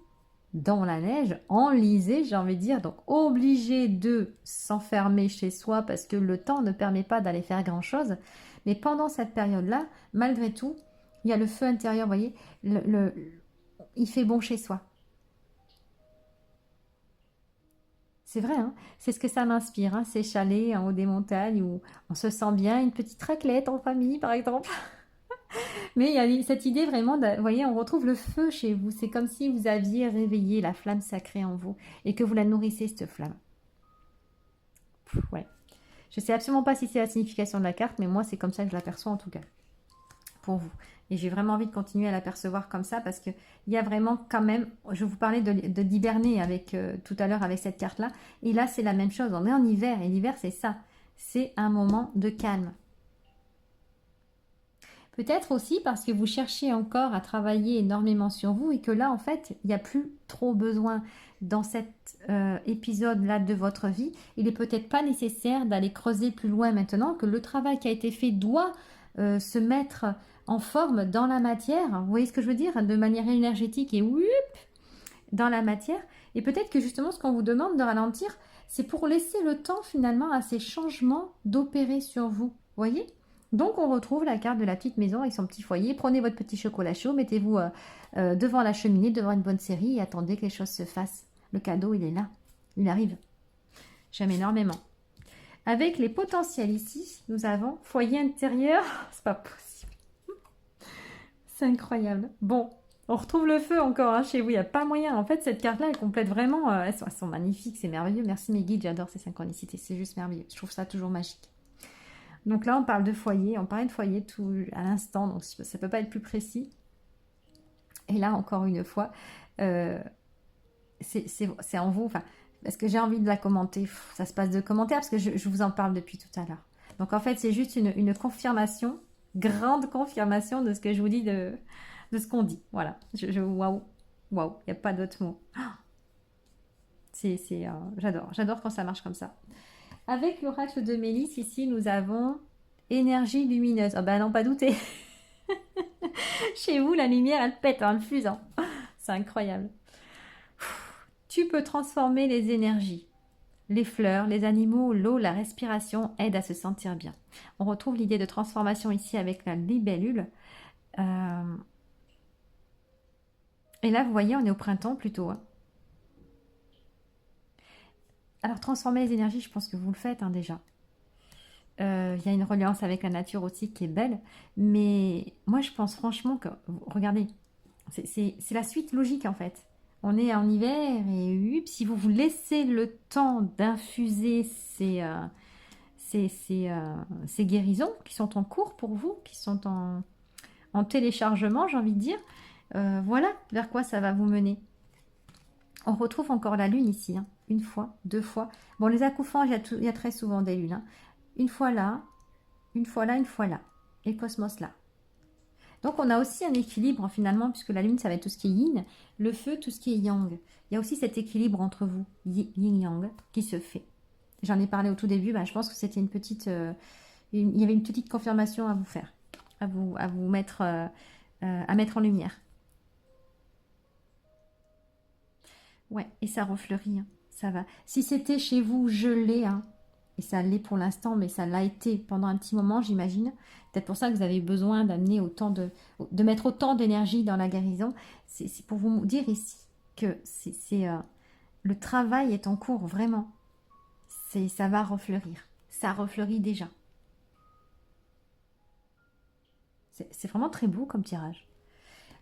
dans la neige, enlisée, j'ai envie de dire, donc obligé de s'enfermer chez soi, parce que le temps ne permet pas d'aller faire grand-chose. Mais pendant cette période-là, malgré tout, il y a le feu intérieur, vous voyez, il fait bon chez soi. C'est vrai, c'est ce que ça m'inspire, ces chalets en haut des montagnes où on se sent bien, une petite raclette en famille par exemple. Mais il y a cette idée vraiment, vous voyez, on retrouve le feu chez vous. C'est comme si vous aviez réveillé la flamme sacrée en vous et que vous la nourrissez, cette flamme. Ouais. Je ne sais absolument pas si c'est la signification de la carte, mais moi, c'est comme ça que je l'aperçois en tout cas, pour vous. Et j'ai vraiment envie de continuer à l'apercevoir comme ça parce qu'il y a vraiment quand même, je vous parlais d'hiberner avec, tout à l'heure avec cette carte-là, et là, c'est la même chose. On est en hiver, et l'hiver, c'est ça. C'est un moment de calme. Peut-être aussi parce que vous cherchez encore à travailler énormément sur vous et que là, en fait, il n'y a plus trop besoin dans cet épisode-là de votre vie. Il n'est peut-être pas nécessaire d'aller creuser plus loin maintenant, que le travail qui a été fait doit se mettre en forme dans la matière. Vous voyez ce que je veux dire? De manière énergétique et whoop, dans la matière. Et peut-être que justement, ce qu'on vous demande de ralentir, c'est pour laisser le temps finalement à ces changements d'opérer sur vous. Vous voyez? Donc on retrouve la carte de la petite maison avec son petit foyer. Prenez votre petit chocolat chaud, mettez-vous devant la cheminée, devant une bonne série et attendez que les choses se fassent. Le cadeau, il est là. Il arrive. J'aime énormément. Avec les potentiels ici, nous avons foyer intérieur. C'est pas possible. C'est incroyable. Bon, on retrouve le feu encore chez vous. Il n'y a pas moyen. En fait, cette carte-là, elle complète vraiment. Elles sont magnifiques, c'est merveilleux. Merci mes guides, j'adore ces synchronicités. C'est juste merveilleux. Je trouve ça toujours magique. Donc là, on parle de foyer, on parlait de foyer tout à l'instant, donc ça ne peut pas être plus précis. Et là, encore une fois, c'est en vous. Enfin, Parce que j'ai envie de la commenter. Ça se passe de commentaires parce que je vous en parle depuis tout à l'heure. Donc en fait, c'est juste une confirmation, grande confirmation de ce que je vous dis, de ce qu'on dit. Voilà. Waouh, waouh, il n'y a pas d'autre mot. J'adore quand ça marche comme ça. Avec l'oracle de Mélisse, ici, nous avons énergie lumineuse. Ah ben non, pas douter. Chez vous, la lumière, elle pète, hein, elle fuse. Hein. C'est incroyable. Tu peux transformer les énergies. Les fleurs, les animaux, l'eau, la respiration aident à se sentir bien. On retrouve l'idée de transformation ici avec la libellule. Et là, vous voyez, on est au printemps plutôt. Hein. Alors, transformer les énergies, je pense que vous le faites hein, déjà. Il y a une reliance avec la nature aussi qui est belle. Mais moi, je pense franchement que... Regardez, c'est la suite logique en fait. On est en hiver et si vous vous laissez le temps d'infuser ces guérisons qui sont en cours pour vous, qui sont en téléchargement, j'ai envie de dire, voilà vers quoi ça va vous mener. On retrouve encore la lune ici, hein, une fois, deux fois. Bon, les accouchements, il y a très souvent des lunes. Hein. Une fois là, une fois là, une fois là. Et le cosmos là. Donc, on a aussi un équilibre, finalement, puisque la lune, ça va être tout ce qui est yin, le feu, tout ce qui est yang. Il y a aussi cet équilibre entre vous, yin-yang, qui se fait. J'en ai parlé au tout début, je pense que c'était une petite... il y avait une petite confirmation à vous faire, à vous mettre, à mettre en lumière. Ouais, et ça refleurit, hein, ça va. Si c'était chez vous gelé, hein, et ça l'est pour l'instant, mais ça l'a été pendant un petit moment, j'imagine. Peut-être pour ça que vous avez besoin d'amener de mettre autant d'énergie dans la guérison. C'est pour vous dire ici que le travail est en cours, vraiment. Ça va refleurir. Ça refleurit déjà. C'est vraiment très beau comme tirage.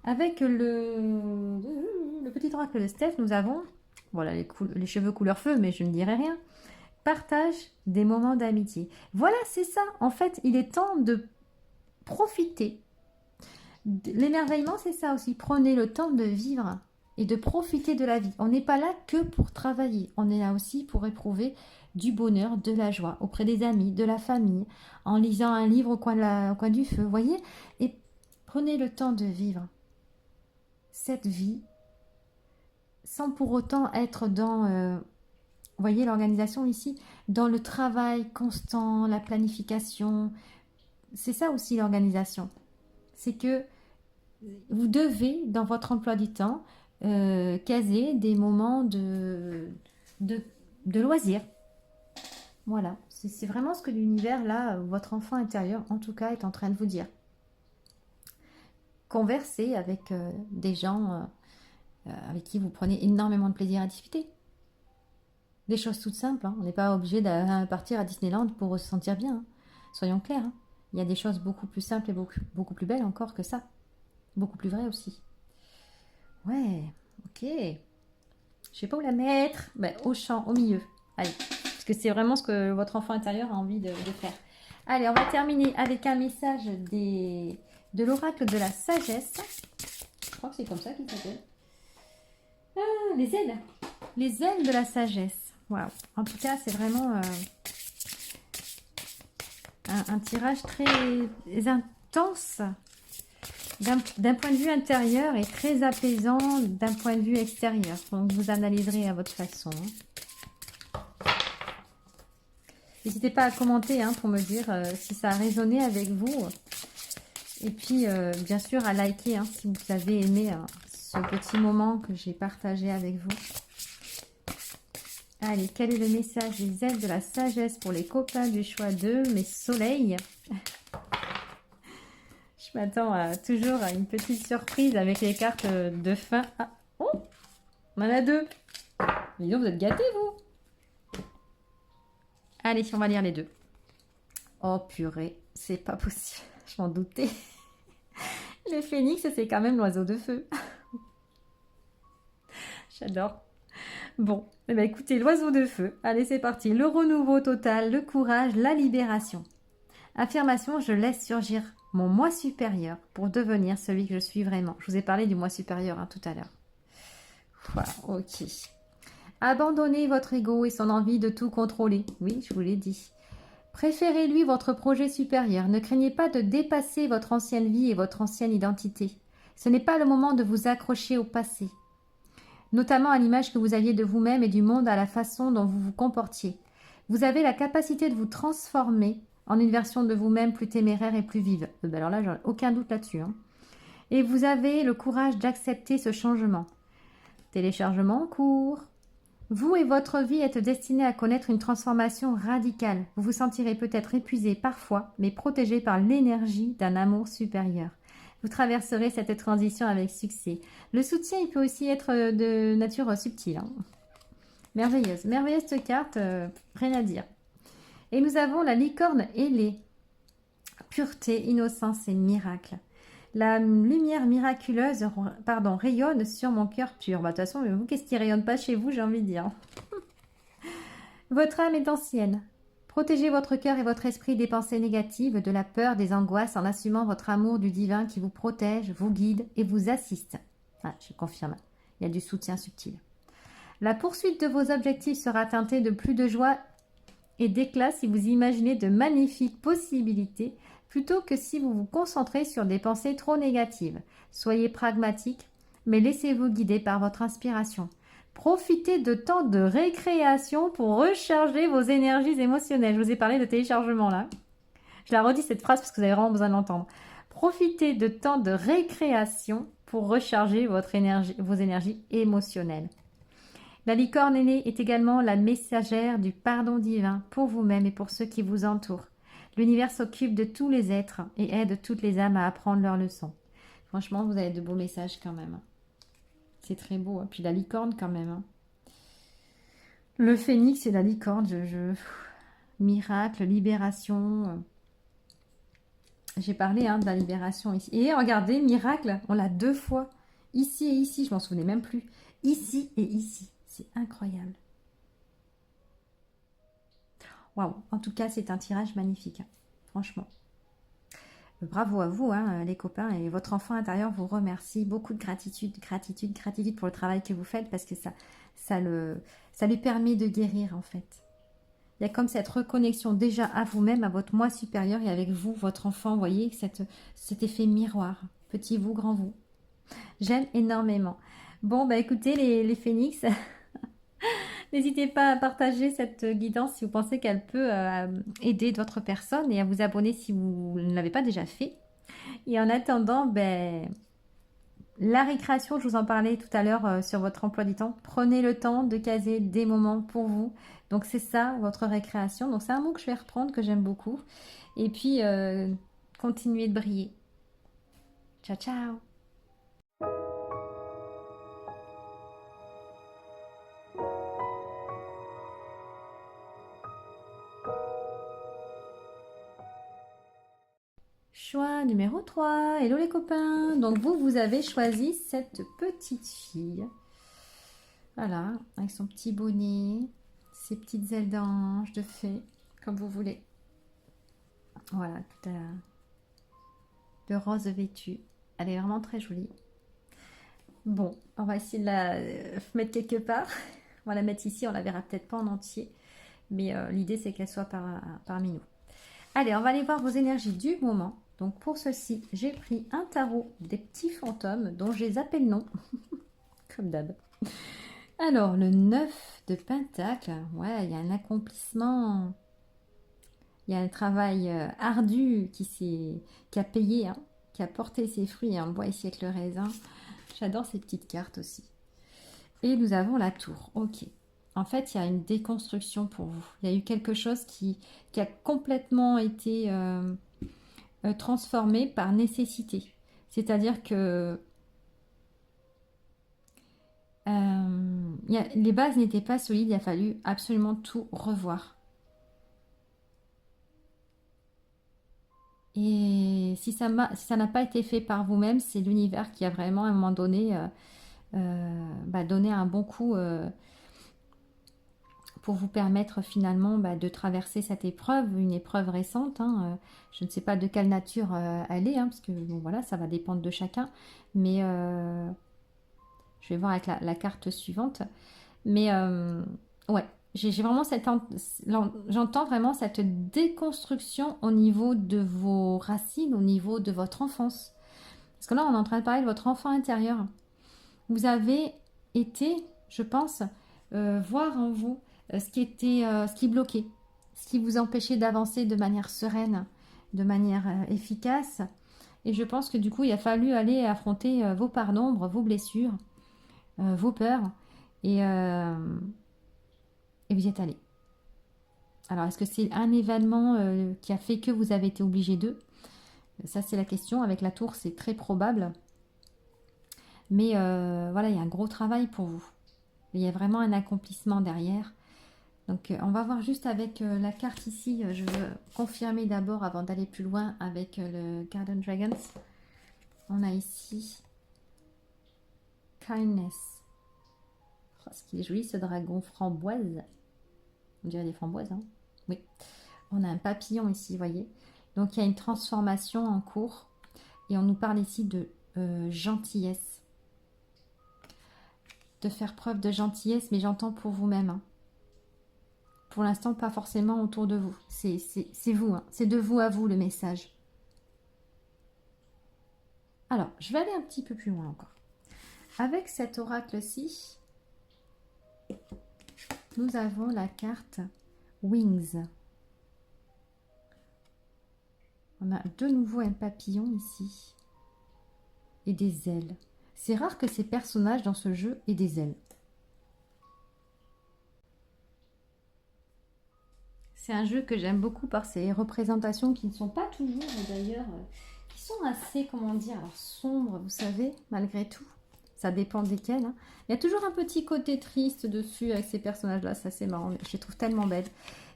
Avec le petit oracle de Steph, nous avons, voilà, les cheveux couleur feu, mais je ne dirai rien. Partage des moments d'amitié. Voilà, c'est ça. En fait, il est temps de profiter. L'émerveillement, c'est ça aussi. Prenez le temps de vivre et de profiter de la vie. On n'est pas là que pour travailler. On est là aussi pour éprouver du bonheur, de la joie auprès des amis, de la famille, en lisant un livre au coin du feu, voyez. Et prenez le temps de vivre cette vie sans pour autant être dans... Vous voyez l'organisation ici, dans le travail constant, la planification. C'est ça aussi l'organisation. C'est que vous devez, dans votre emploi du temps, caser des moments de loisirs. Voilà, c'est vraiment ce que l'univers, là, votre enfant intérieur, en tout cas, est en train de vous dire. Conversez avec des gens avec qui vous prenez énormément de plaisir à discuter. Des choses toutes simples, hein. On n'est pas obligé de partir à Disneyland pour se sentir bien. Hein. Soyons clairs, hein. Il y a des choses beaucoup plus simples et beaucoup plus belles encore que ça. Beaucoup plus vraies aussi. Ouais, ok. Je sais pas où la mettre. Au champ, au milieu. Allez, parce que c'est vraiment ce que votre enfant intérieur a envie de faire. Allez, on va terminer avec un message de l'oracle de la sagesse. Je crois que c'est comme ça qu'il s'appelle. Ah, les ailes. Les ailes de la sagesse. Waouh. En tout cas, c'est vraiment un tirage très intense d'un point de vue intérieur et très apaisant d'un point de vue extérieur. Donc, vous analyserez à votre façon. N'hésitez pas à commenter pour me dire si ça a résonné avec vous. Et puis, bien sûr, à liker si vous avez aimé ce petit moment que j'ai partagé avec vous. Allez, quel est le message des ailes de la sagesse pour les copains du choix de mes soleils? Je m'attends toujours à une petite surprise avec les cartes de fin. Ah, oh, on en a deux. Dis donc, vous êtes gâtés, vous. Allez, on va lire les deux. Oh, purée, c'est pas possible. Je m'en doutais. Le phénix, c'est quand même l'oiseau de feu. J'adore. Bon, écoutez, l'oiseau de feu. Allez, c'est parti. Le renouveau total, le courage, la libération. Affirmation, je laisse surgir mon moi supérieur pour devenir celui que je suis vraiment. Je vous ai parlé du moi supérieur tout à l'heure. Voilà, ok. Abandonnez votre ego et son envie de tout contrôler. Oui, je vous l'ai dit. Préférez-lui votre projet supérieur. Ne craignez pas de dépasser votre ancienne vie et votre ancienne identité. Ce n'est pas le moment de vous accrocher au passé, notamment à l'image que vous aviez de vous-même et du monde, à la façon dont vous vous comportiez. Vous avez la capacité de vous transformer en une version de vous-même plus téméraire et plus vive. Alors là, j'ai aucun doute là-dessus. Et vous avez le courage d'accepter ce changement. Téléchargement en cours. Vous et votre vie êtes destinés à connaître une transformation radicale. Vous vous sentirez peut-être épuisé parfois, mais protégé par l'énergie d'un amour supérieur. Vous traverserez cette transition avec succès. Le soutien, il peut aussi être de nature subtile. Merveilleuse. Merveilleuse cette carte, rien à dire. Et nous avons la licorne ailée. Pureté, innocence et miracle. La lumière miraculeuse rayonne sur mon cœur pur. De toute façon, vous, qu'est-ce qui rayonne pas chez vous, j'ai envie de dire. Votre âme est ancienne. Protégez votre cœur et votre esprit des pensées négatives, de la peur, des angoisses, en assumant votre amour du divin qui vous protège, vous guide et vous assiste. Ah, je confirme, il y a du soutien subtil. La poursuite de vos objectifs sera teintée de plus de joie et d'éclat si vous imaginez de magnifiques possibilités, plutôt que si vous vous concentrez sur des pensées trop négatives. Soyez pragmatique, mais laissez-vous guider par votre inspiration. Profitez de temps de récréation pour recharger vos énergies émotionnelles. Je vous ai parlé de téléchargement là. Je la redis cette phrase parce que vous avez vraiment besoin d'entendre. Profitez de temps de récréation pour recharger vos énergies émotionnelles. La licorne ailée est également la messagère du pardon divin pour vous-même et pour ceux qui vous entourent. L'univers s'occupe de tous les êtres et aide toutes les âmes à apprendre leurs leçons. Franchement, vous avez de beaux messages quand même. C'est très beau. Puis la licorne quand même. Le phénix et la licorne. Miracle, libération. J'ai parlé de la libération ici. Et regardez, miracle, on l'a 2 fois. Ici et ici, je m'en souvenais même plus. Ici et ici. C'est incroyable. Waouh, en tout cas, c'est un tirage magnifique, franchement. Bravo à vous, les copains, et votre enfant intérieur vous remercie. Beaucoup de gratitude, gratitude, gratitude pour le travail que vous faites, parce que ça lui permet de guérir, en fait. Il y a comme cette reconnexion déjà à vous-même, à votre moi supérieur, et avec vous, votre enfant, vous voyez, cet effet miroir. Petit vous, grand vous. J'aime énormément. Bon, écoutez, les phénix... N'hésitez pas à partager cette guidance si vous pensez qu'elle peut aider d'autres personnes et à vous abonner si vous ne l'avez pas déjà fait. Et en attendant, la récréation, je vous en parlais tout à l'heure sur votre emploi du temps. Prenez le temps de caser des moments pour vous. Donc c'est ça, votre récréation. Donc c'est un mot que je vais reprendre, que j'aime beaucoup. Et puis, continuez de briller. Ciao, ciao! Choix numéro 3. Hello les copains. Donc vous avez choisi cette petite fille. Voilà, avec son petit bonnet, ses petites ailes d'ange, de fée, comme vous voulez. Voilà, tout de rose vêtue. Elle est vraiment très jolie. Bon, on va essayer de la mettre quelque part. On va la mettre ici, on la verra peut-être pas en entier. Mais l'idée, c'est qu'elle soit parmi nous. Allez, on va aller voir vos énergies du moment. Donc pour ceci, j'ai pris un tarot des petits fantômes dont j'ai zappé le nom, comme d'hab. Alors, le 9 de Pentacle, ouais, il y a un accomplissement, il y a un travail ardu qui a payé, qui a porté ses fruits, on le voit ici avec le raisin. J'adore ces petites cartes aussi. Et nous avons la tour, ok. En fait, il y a une déconstruction pour vous. Il y a eu quelque chose qui a complètement été... transformé par nécessité. C'est-à-dire que les bases n'étaient pas solides, il a fallu absolument tout revoir. Et si ça n'a pas été fait par vous-même, c'est l'univers qui a vraiment à un moment donné donné un bon coup pour vous permettre finalement de traverser cette épreuve, une épreuve récente. Je ne sais pas de quelle nature elle est, parce que bon, voilà, ça va dépendre de chacun. Mais je vais voir avec la carte suivante. Mais ouais, j'ai vraiment j'entends vraiment cette déconstruction au niveau de vos racines, au niveau de votre enfance. Parce que là, on est en train de parler de votre enfant intérieur. Vous avez été, je pense, voir en vous ce qui bloquait, ce qui vous empêchait d'avancer de manière sereine, de manière efficace. Et je pense que du coup, il a fallu aller affronter vos parts d'ombre, vos blessures, vos peurs. Et, euh, et vous y êtes allé. Alors, est-ce que c'est un événement qui a fait que vous avez été obligé d'eux? Ça, c'est la question. Avec la tour, c'est très probable. Mais voilà, il y a un gros travail pour vous. Il y a vraiment un accomplissement derrière. Donc, on va voir juste avec la carte ici. Je veux confirmer d'abord avant d'aller plus loin avec le Garden Dragons. On a ici Kindness. Oh, ce qui est joli, ce dragon framboise. On dirait des framboises, hein? Oui. On a un papillon ici, vous voyez. Donc, il y a une transformation en cours. Et on nous parle ici de gentillesse. De faire preuve de gentillesse, mais j'entends pour vous-même. Hein. Pour l'instant, pas forcément autour de vous. C'est vous, hein. C'est de vous à vous le message. Alors, je vais aller un petit peu plus loin encore. Avec cet oracle-ci, nous avons la carte Wings. On a de nouveau un papillon ici. Et des ailes. C'est rare que ces personnages dans ce jeu aient des ailes. C'est un jeu que j'aime beaucoup par ses représentations qui ne sont pas toujours d'ailleurs, qui sont assez, comment dire, alors sombres, vous savez, malgré tout. Ça dépend desquels. Hein. Il y a toujours un petit côté triste dessus avec ces personnages-là, ça c'est marrant, mais je les trouve tellement belles.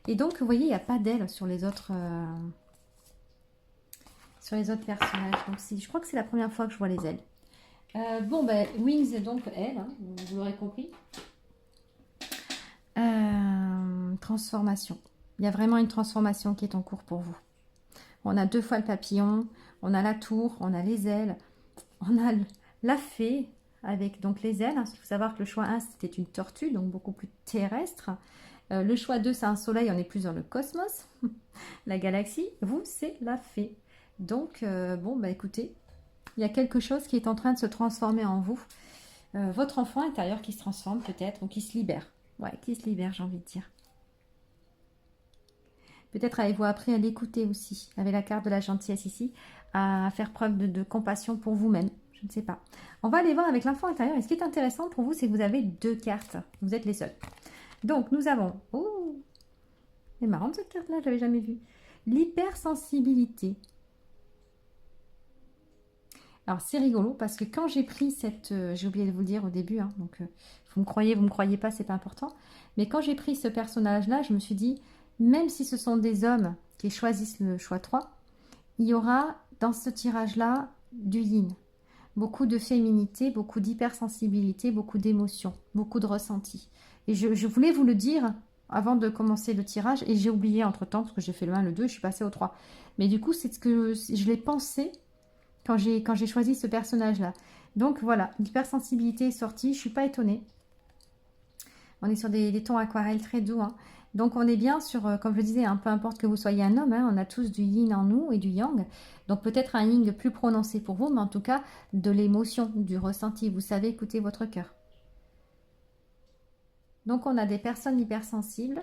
Et donc, vous voyez, il n'y a pas d'ailes sur les autres personnages. Donc, je crois que c'est la première fois que je vois les ailes. Bon, ben, Wings, donc, elle, hein, vous l'aurez compris. Transformation. Il y a vraiment une transformation qui est en cours pour vous. On a 2 fois le papillon, on a la tour, on a les ailes, on a la fée avec donc les ailes. Il faut savoir que le choix 1, c'était une tortue, donc beaucoup plus terrestre. Le choix 2, c'est un soleil, on est plus dans le cosmos, la galaxie. Vous, c'est la fée. Donc, bon, bah écoutez, il y a quelque chose qui est en train de se transformer en vous. Votre enfant intérieur qui se transforme peut-être, ou qui se libère. Ouais, qui se libère, j'ai envie de dire. Peut-être avez-vous appris à l'écouter aussi, avec la carte de la gentillesse ici, à faire preuve de compassion pour vous-même. Je ne sais pas. On va aller voir avec l'enfant intérieur. Et ce qui est intéressant pour vous, c'est que vous avez 2 cartes. Vous êtes les seuls. Donc, nous avons... Oh, c'est marrant cette carte-là, je l'avais jamais vue. L'hypersensibilité. Alors, c'est rigolo parce que quand j'ai pris cette... j'ai oublié de vous le dire au début, hein, donc vous me croyez pas, c'est pas important. Mais quand j'ai pris ce personnage-là, je me suis dit... Même si ce sont des hommes qui choisissent le choix 3, il y aura dans ce tirage-là du yin. Beaucoup de féminité, beaucoup d'hypersensibilité, beaucoup d'émotions, beaucoup de ressentis. Et je voulais vous le dire avant de commencer le tirage, et j'ai oublié entre-temps, parce que j'ai fait le 1, le 2, je suis passée au 3. Mais du coup, c'est ce que je l'ai pensé quand j'ai choisi ce personnage-là. Donc voilà, l'hypersensibilité est sortie, je ne suis pas étonnée. On est sur des tons aquarelles très doux, hein. Donc on est bien sur, comme je disais, peu importe que vous soyez un homme, hein, on a tous du yin en nous et du yang. Donc peut-être un yin plus prononcé pour vous, mais en tout cas de l'émotion, du ressenti. Vous savez écouter votre cœur. Donc on a des personnes hypersensibles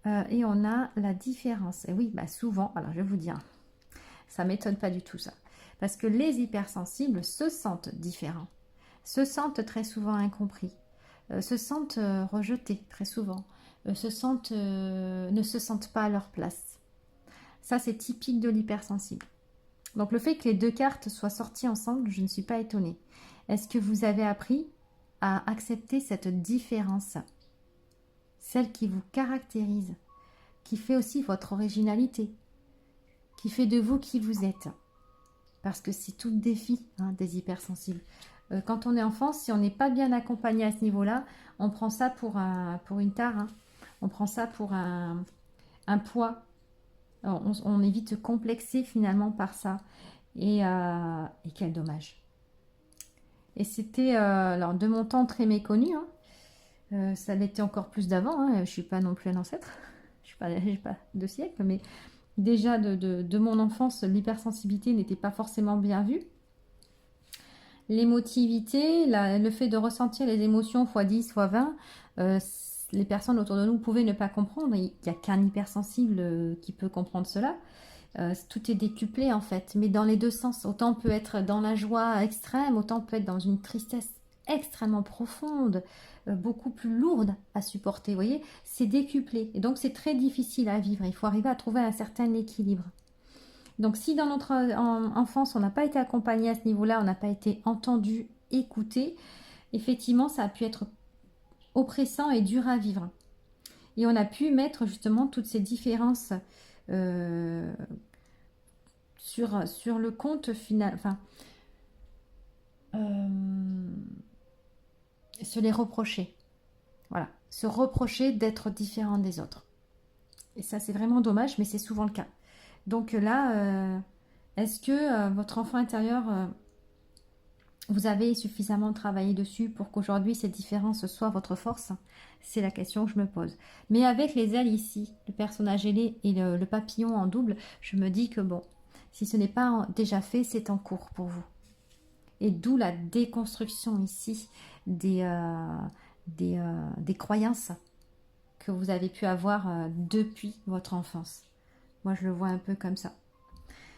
et on a la différence. Et oui, bah souvent, alors je vais vous dire, ça ne m'étonne pas du tout ça. Parce que les hypersensibles se sentent différents, se sentent très souvent incompris, se sentent rejetés très souvent. Ne se sentent pas à leur place. Ça, c'est typique de l'hypersensible. Donc, le fait que les 2 cartes soient sorties ensemble, je ne suis pas étonnée. Est-ce que vous avez appris à accepter cette différence? Celle qui vous caractérise, qui fait aussi votre originalité, qui fait de vous qui vous êtes. Parce que c'est tout le défi des hypersensibles. Quand on est enfant, si on n'est pas bien accompagné à ce niveau-là, on prend ça pour une tare. Hein. On prend ça pour un poids. Alors, on est vite complexé finalement par ça. Et quel dommage. Et c'était alors de mon temps très méconnu. Hein. Ça l'était encore plus d'avant, hein. Je ne suis pas non plus un ancêtre, j'ai pas de siècle, mais déjà de mon enfance, l'hypersensibilité n'était pas forcément bien vue. L'émotivité, le fait de ressentir les émotions fois 10, fois 20, les personnes autour de nous pouvaient ne pas comprendre. Il n'y a qu'un hypersensible qui peut comprendre cela. Tout est décuplé en fait, mais dans les deux sens. Autant on peut être dans la joie extrême, autant on peut être dans une tristesse extrêmement profonde, beaucoup plus lourde à supporter. Vous voyez, c'est décuplé. Et donc c'est très difficile à vivre. Il faut arriver à trouver un certain équilibre. Donc si dans notre enfance, on n'a pas été accompagné à ce niveau-là, on n'a pas été entendu, écouté, effectivement, ça a pu être oppressant et dur à vivre. Et on a pu mettre justement toutes ces différences sur le compte final, enfin, se les reprocher. Voilà, se reprocher d'être différent des autres. Et ça, c'est vraiment dommage, mais c'est souvent le cas. Donc là, est-ce que votre enfant intérieur, vous avez suffisamment travaillé dessus pour qu'aujourd'hui, cette différence soit votre force? C'est la question que je me pose. Mais avec les ailes ici, le personnage ailé et le papillon en double, je me dis que bon, si ce n'est pas déjà fait, c'est en cours pour vous. Et d'où la déconstruction ici des croyances que vous avez pu avoir depuis votre enfance. Moi, je le vois un peu comme ça.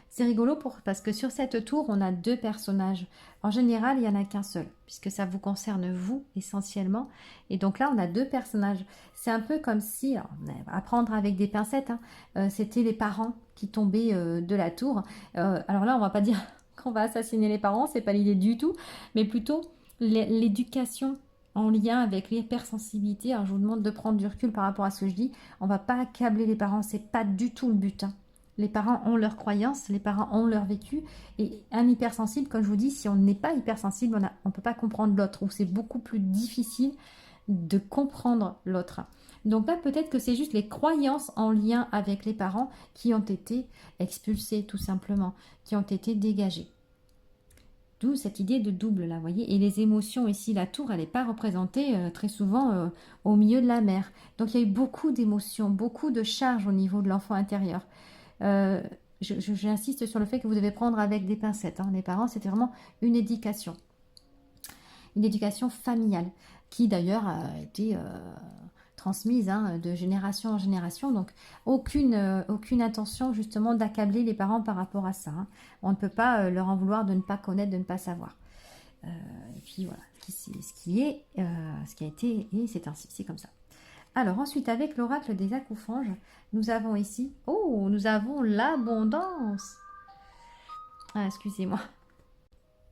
C'est rigolo parce que sur cette tour, on a deux personnages. En général, il n'y en a qu'un seul, puisque ça vous concerne vous essentiellement. Et donc là, on a deux personnages. C'est un peu comme si, alors, à prendre avec des pincettes, hein, c'était les parents qui tombaient de la tour. Alors là, on va pas dire qu'on va assassiner les parents, c'est pas l'idée du tout, mais plutôt l'éducation en lien avec l'hypersensibilité. Alors je vous demande de prendre du recul par rapport à ce que je dis. On va pas accabler les parents, c'est pas du tout le but, hein. Les parents ont leurs croyances, les parents ont leur vécu. Et un hypersensible, comme je vous dis, si on n'est pas hypersensible, on ne peut pas comprendre l'autre. Ou c'est beaucoup plus difficile de comprendre l'autre. Donc là, peut-être que c'est juste les croyances en lien avec les parents qui ont été expulsées, tout simplement, qui ont été dégagées. D'où cette idée de double, là, vous voyez. Et les émotions ici, la tour, elle n'est pas représentée très souvent au milieu de la mer. Donc il y a eu beaucoup d'émotions, beaucoup de charges au niveau de l'enfant intérieur. J'insiste sur le fait que vous devez prendre avec des pincettes, hein. Les parents, c'était vraiment une éducation familiale, qui d'ailleurs a été transmise, hein, de génération en génération. Donc aucune intention justement d'accabler les parents par rapport à ça, hein. On ne peut pas leur en vouloir de ne pas connaître, de ne pas savoir. Et puis voilà, ce qui a été, et c'est ainsi, c'est comme ça. Alors ensuite, avec l'oracle des accouphanges, nous avons ici, nous avons l'abondance. Ah, excusez-moi.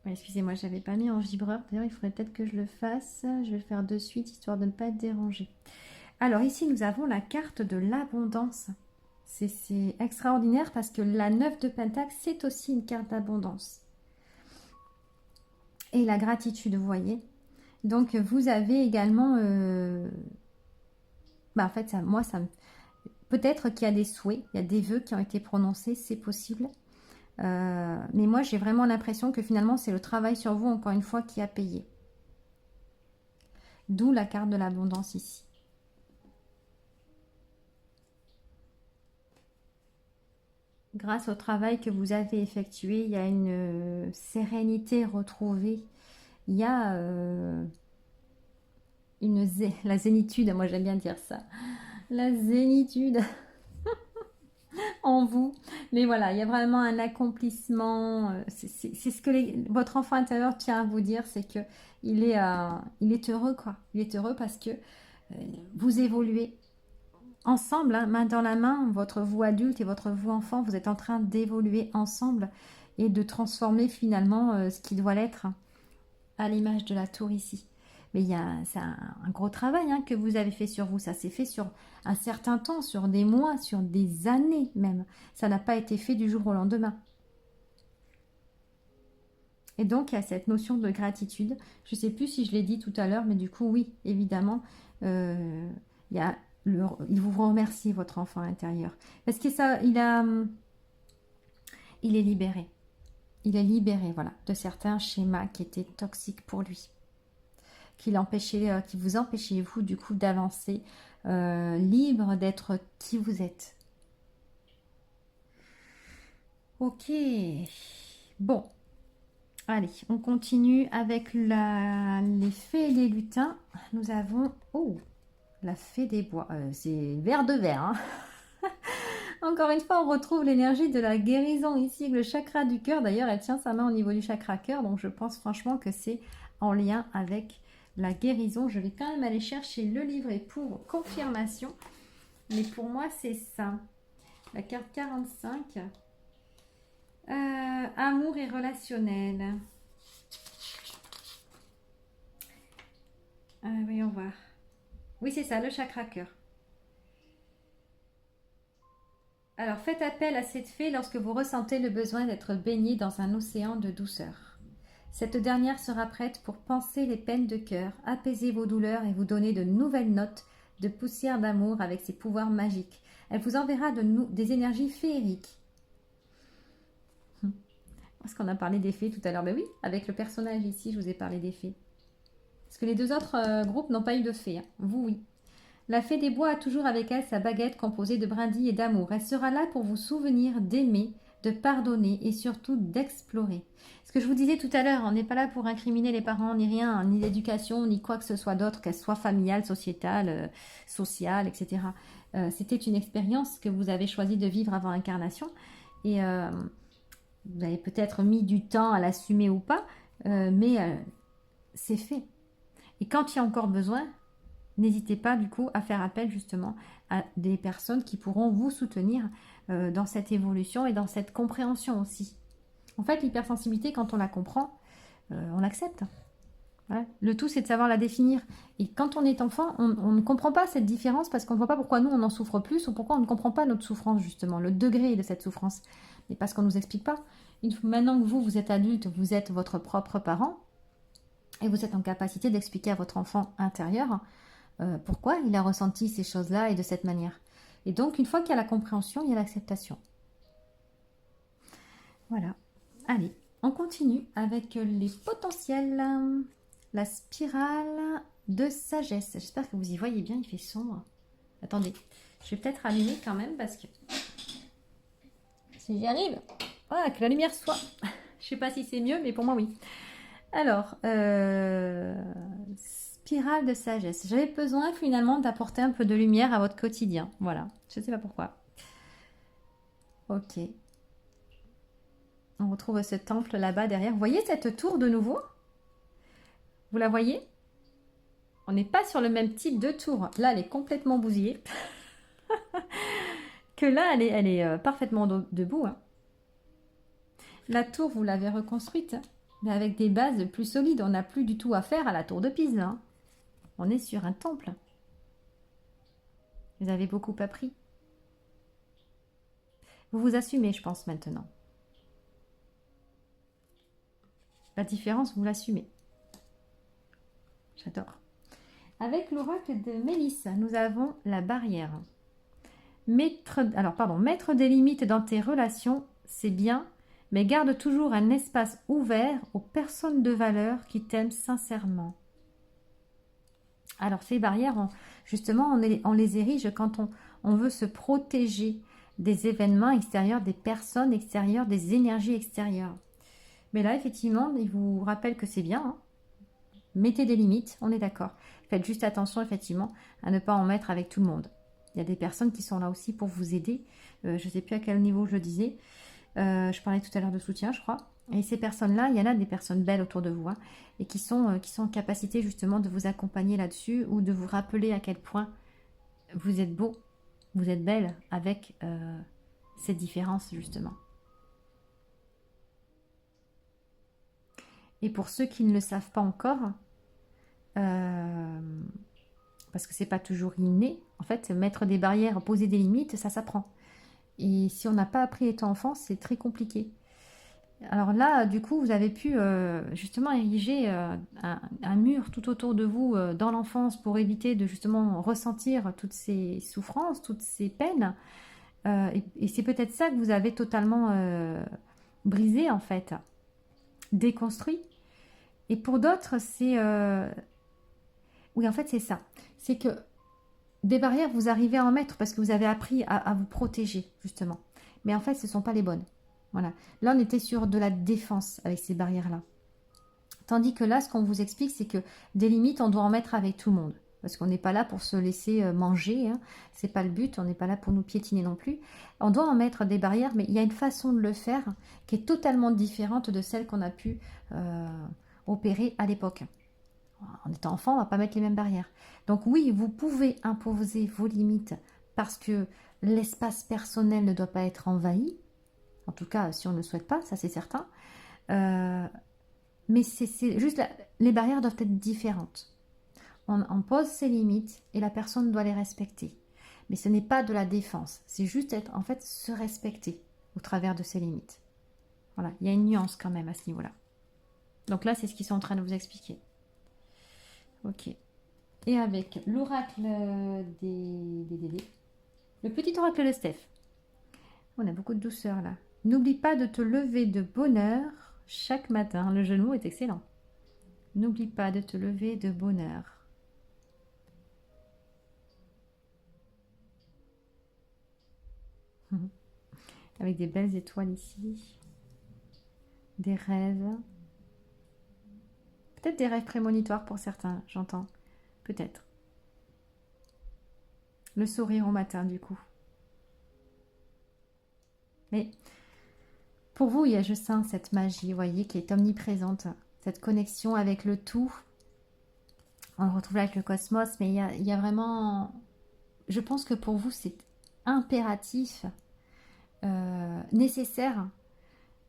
Excusez-moi, je n'avais pas mis en vibreur. D'ailleurs, il faudrait peut-être que je le fasse. Je vais le faire de suite, histoire de ne pas être dérangée. Alors ici, nous avons la carte de l'abondance. C'est extraordinaire parce que la 9 de Pentacle, c'est aussi une carte d'abondance. Et la gratitude, vous voyez. Donc, vous avez également... en fait, peut-être qu'il y a des souhaits, il y a des vœux qui ont été prononcés, c'est possible. Mais moi, j'ai vraiment l'impression que finalement, c'est le travail sur vous, encore une fois, qui a payé. D'où la carte de l'abondance ici. Grâce au travail que vous avez effectué, il y a une sérénité retrouvée. Il y a la zénitude, moi j'aime bien dire ça. La zénitude en vous. Mais voilà, il y a vraiment un accomplissement. C'est ce que votre enfant intérieur tient à vous dire, c'est que il est heureux, quoi. Il est heureux parce que vous évoluez ensemble, hein, main dans la main, votre vous adulte et votre vous enfant, vous êtes en train d'évoluer ensemble et de transformer finalement ce qui doit l'être à l'image de la tour ici. Mais c'est un gros travail, hein, que vous avez fait sur vous. Ça s'est fait sur un certain temps, sur des mois, sur des années même. Ça n'a pas été fait du jour au lendemain. Et donc, il y a cette notion de gratitude. Je ne sais plus si je l'ai dit tout à l'heure, mais du coup, oui, évidemment, il vous remercie, votre enfant intérieur. Parce que il est libéré. Il est libéré, voilà, de certains schémas qui étaient toxiques pour lui. qui vous empêchait, vous, du coup, d'avancer libre, d'être qui vous êtes. Ok. Bon. Allez, on continue avec les fées et les lutins. Nous avons... Oh, la fée des bois. C'est vert de verre, hein. Encore une fois, on retrouve l'énergie de la guérison ici, avec le chakra du cœur. D'ailleurs, elle tient sa main au niveau du chakra cœur. Donc, je pense franchement que c'est en lien avec la guérison. Je vais quand même aller chercher le livret pour confirmation. Mais pour moi, c'est ça. La carte 45. Amour et relationnel. Voyons voir. Oui, c'est ça, le chakra cœur. Alors, faites appel à cette fée lorsque vous ressentez le besoin d'être baigné dans un océan de douceur. Cette dernière sera prête pour panser les peines de cœur, apaiser vos douleurs et vous donner de nouvelles notes de poussière d'amour avec ses pouvoirs magiques. Elle vous enverra des énergies féeriques. Est-ce qu'on a parlé des fées tout à l'heure? Ben oui, avec le personnage ici, je vous ai parlé des fées. Parce que les deux autres groupes n'ont pas eu de fées. Hein. Vous, oui. La fée des bois a toujours avec elle sa baguette composée de brindilles et d'amour. Elle sera là pour vous souvenir d'aimer, de pardonner et surtout d'explorer. Ce que je vous disais tout à l'heure, on n'est pas là pour incriminer les parents, ni rien, ni l'éducation, ni quoi que ce soit d'autre, qu'elle soit familiale, sociétale, sociale, etc. C'était une expérience que vous avez choisi de vivre avant incarnation. Et vous avez peut-être mis du temps à l'assumer ou pas, mais c'est fait. Et quand il y a encore besoin, n'hésitez pas du coup à faire appel justement à des personnes qui pourront vous soutenir dans cette évolution et dans cette compréhension aussi. En fait, l'hypersensibilité, quand on la comprend, on l'accepte. Ouais. Le tout, c'est de savoir la définir. Et quand on est enfant, on ne comprend pas cette différence parce qu'on ne voit pas pourquoi nous, on en souffre plus ou pourquoi on ne comprend pas notre souffrance, justement, le degré de cette souffrance. Mais parce qu'on ne nous explique pas. Maintenant que vous êtes adulte, vous êtes votre propre parent et vous êtes en capacité d'expliquer à votre enfant intérieur pourquoi il a ressenti ces choses-là et de cette manière. Et donc, une fois qu'il y a la compréhension, il y a l'acceptation. Voilà. Allez, on continue avec les potentiels. La spirale de sagesse. J'espère que vous y voyez bien, il fait sombre. Attendez, je vais peut-être allumer quand même parce que si j'y arrive, voilà, que la lumière soit. Je sais pas si c'est mieux, mais pour moi oui. Alors, spirale de sagesse. J'avais besoin finalement d'apporter un peu de lumière à votre quotidien. Voilà, je ne sais pas pourquoi. Ok. On retrouve ce temple là-bas derrière. Vous voyez cette tour de nouveau? Vous la voyez? On n'est pas sur le même type de tour. Là, elle est complètement bousillée. Que là, elle est parfaitement debout. Hein. La tour, vous l'avez reconstruite, mais avec des bases plus solides. On n'a plus du tout affaire à la tour de Pise. Hein. On est sur un temple. Vous avez beaucoup appris. Vous vous assumez, je pense, maintenant. La différence, vous l'assumez. J'adore. Avec l'oracle de Mélisse, nous avons la barrière. Mettre des limites dans tes relations, c'est bien, mais garde toujours un espace ouvert aux personnes de valeur qui t'aiment sincèrement. Alors, ces barrières, justement, on les érige quand on veut se protéger des événements extérieurs, des personnes extérieures, des énergies extérieures. Mais là, effectivement, il vous rappelle que c'est bien. Hein. Mettez des limites, on est d'accord. Faites juste attention, effectivement, à ne pas en mettre avec tout le monde. Il y a des personnes qui sont là aussi pour vous aider. Je ne sais plus à quel niveau je le disais. Je parlais tout à l'heure de soutien, je crois. Et ces personnes-là, il y en a des personnes belles autour de vous. Hein, et qui sont en capacité, justement, de vous accompagner là-dessus ou de vous rappeler à quel point vous êtes beau, vous êtes belle avec cette différence, justement. Et pour ceux qui ne le savent pas encore, parce que c'est pas toujours inné, en fait, mettre des barrières, poser des limites, ça s'apprend. Et si on n'a pas appris étant enfant, c'est très compliqué. Alors là, du coup, vous avez pu justement ériger un mur tout autour de vous dans l'enfance pour éviter de justement ressentir toutes ces souffrances, toutes ces peines. Et c'est peut-être ça que vous avez totalement brisé, en fait, déconstruit. Et pour d'autres, c'est Oui, en fait, c'est ça. C'est que des barrières, vous arrivez à en mettre parce que vous avez appris à vous protéger, justement. Mais en fait, ce ne sont pas les bonnes. Voilà. Là, on était sur de la défense avec ces barrières-là. Tandis que là, ce qu'on vous explique, c'est que des limites, on doit en mettre avec tout le monde. Parce qu'on n'est pas là pour se laisser manger. Hein. Ce n'est pas le but. On n'est pas là pour nous piétiner non plus. On doit en mettre des barrières, mais il y a une façon de le faire qui est totalement différente de celle qu'on a pu opérer à l'époque. En étant enfant, on ne va pas mettre les mêmes barrières. Donc oui, vous pouvez imposer vos limites parce que l'espace personnel ne doit pas être envahi. En tout cas, si on ne le souhaite pas, ça c'est certain. Mais c'est juste, les barrières doivent être différentes. On pose ses limites et la personne doit les respecter. Mais ce n'est pas de la défense. C'est juste être, en fait, se respecter au travers de ses limites. Voilà, il y a une nuance quand même à ce niveau-là. Donc là, c'est ce qu'ils sont en train de vous expliquer. Ok. Et avec l'oracle le petit oracle de Steph. On a beaucoup de douceur là. N'oublie pas de te lever de bonne heure chaque matin. Le jeu de mots est excellent. N'oublie pas de te lever de bonne heure. Avec des belles étoiles ici. Des rêves. Peut-être des rêves prémonitoires pour certains, j'entends. Peut-être. Le sourire au matin, du coup. Mais pour vous, je sens cette magie, vous voyez, qui est omniprésente. Cette connexion avec le tout. On le retrouve là avec le cosmos, mais il y a vraiment... Je pense que pour vous, c'est impératif, nécessaire,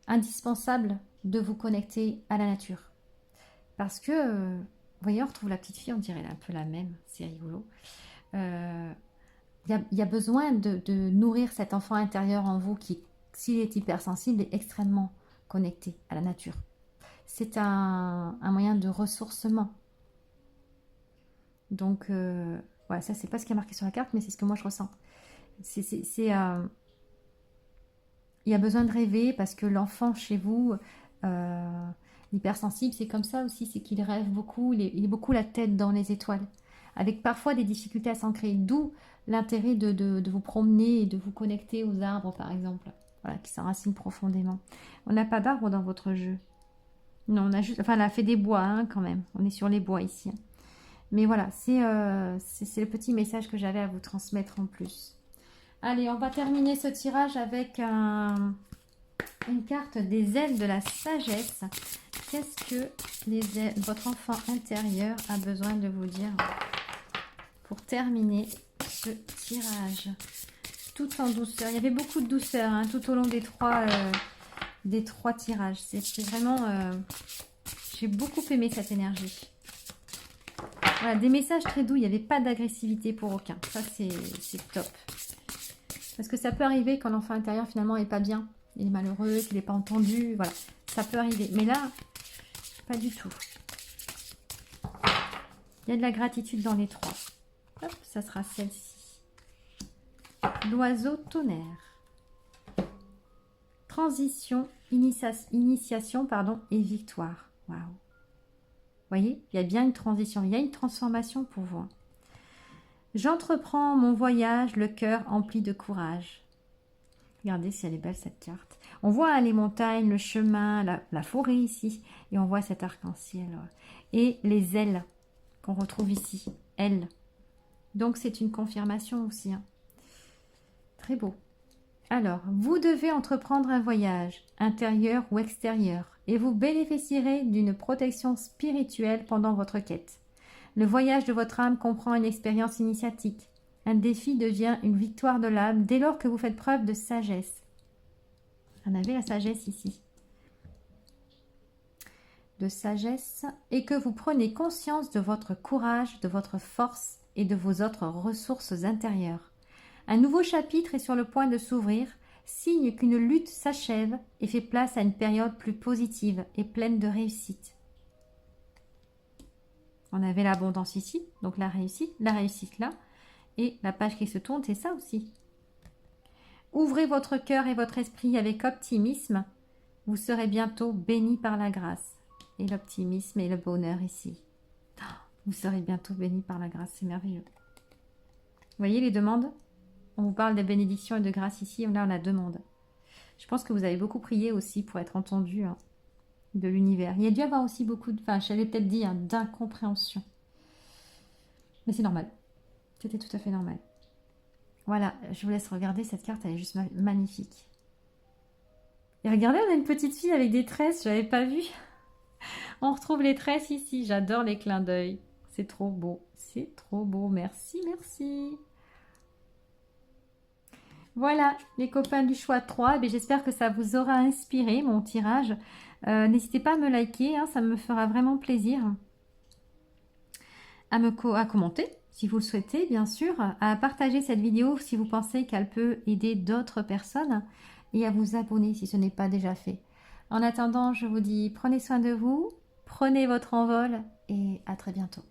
indispensable de vous connecter à la nature. Parce que, vous voyez, on retrouve la petite fille, on dirait un peu la même, c'est rigolo. Il y a besoin de nourrir cet enfant intérieur en vous qui, s'il est hypersensible, est extrêmement connecté à la nature. C'est un moyen de ressourcement. Donc, voilà, ça, c'est pas ce qui est marqué sur la carte, mais c'est ce que moi je ressens. Il y a besoin de rêver parce que l'enfant chez vous, l'hypersensible, c'est comme ça aussi, c'est qu'il rêve beaucoup, il est beaucoup la tête dans les étoiles, avec parfois des difficultés à s'ancrer, d'où l'intérêt de vous promener et de vous connecter aux arbres, par exemple, voilà, qui s'enracinent profondément. On n'a pas d'arbres dans votre jeu. Non, on a juste, enfin, elle a fait des bois, hein, quand même. On est sur les bois ici. Mais voilà, c'est le petit message que j'avais à vous transmettre en plus. Allez, on va terminer ce tirage avec une carte des ailes de la sagesse. Qu'est-ce que votre enfant intérieur a besoin de vous dire pour terminer ce tirage? Tout en douceur. Il y avait beaucoup de douceur hein, tout au long des trois tirages. C'est vraiment... j'ai beaucoup aimé cette énergie. Voilà, des messages très doux. Il n'y avait pas d'agressivité pour aucun. Ça, c'est top. Parce que ça peut arriver quand l'enfant intérieur, finalement, n'est pas bien. Il est malheureux, qu'il n'est pas entendu. Voilà, ça peut arriver. Mais là, pas du tout. Il y a de la gratitude dans les trois. Hop, ça sera celle-ci. L'oiseau tonnerre. Transition, initiation, pardon, et victoire. Waouh. Vous voyez, il y a bien une transition, il y a une transformation pour vous. J'entreprends mon voyage, le cœur empli de courage. Regardez si elle est belle cette carte. On voit les montagnes, le chemin, la forêt ici. Et on voit cet arc-en-ciel. Et les ailes qu'on retrouve ici. Ailes. Donc c'est une confirmation aussi. Hein. Très beau. Alors, vous devez entreprendre un voyage, intérieur ou extérieur, et vous bénéficierez d'une protection spirituelle pendant votre quête. Le voyage de votre âme comprend une expérience initiatique. Un défi devient une victoire de l'âme dès lors que vous faites preuve de sagesse. On avait la sagesse ici. De sagesse, et que vous prenez conscience de votre courage, de votre force et de vos autres ressources intérieures. Un nouveau chapitre est sur le point de s'ouvrir, signe qu'une lutte s'achève et fait place à une période plus positive et pleine de réussite. On avait l'abondance ici, donc la réussite là, et la page qui se tourne, c'est ça aussi. Ouvrez votre cœur et votre esprit avec optimisme, vous serez bientôt bénis par la grâce. Et l'optimisme et le bonheur ici. Vous serez bientôt bénis par la grâce, c'est merveilleux. Vous voyez les demandes? On vous parle des bénédictions et de grâce ici, là on a demande. Je pense que vous avez beaucoup prié aussi pour être entendu hein, de l'univers. Il y a dû avoir aussi beaucoup, enfin j'avais peut-être dit, hein, d'incompréhension. Mais c'est normal. C'était tout à fait normal. Voilà, je vous laisse regarder cette carte, elle est juste magnifique. Et regardez, on a une petite fille avec des tresses, je n'avais pas vu. On retrouve les tresses ici, j'adore les clins d'œil. C'est trop beau, c'est trop beau, merci, merci. Voilà, les copains du choix 3, j'espère que ça vous aura inspiré mon tirage. N'hésitez pas à me liker, hein, ça me fera vraiment plaisir. À commenter, si vous le souhaitez, bien sûr. À partager cette vidéo si vous pensez qu'elle peut aider d'autres personnes. Et à vous abonner si ce n'est pas déjà fait. En attendant, je vous dis prenez soin de vous, prenez votre envol et à très bientôt.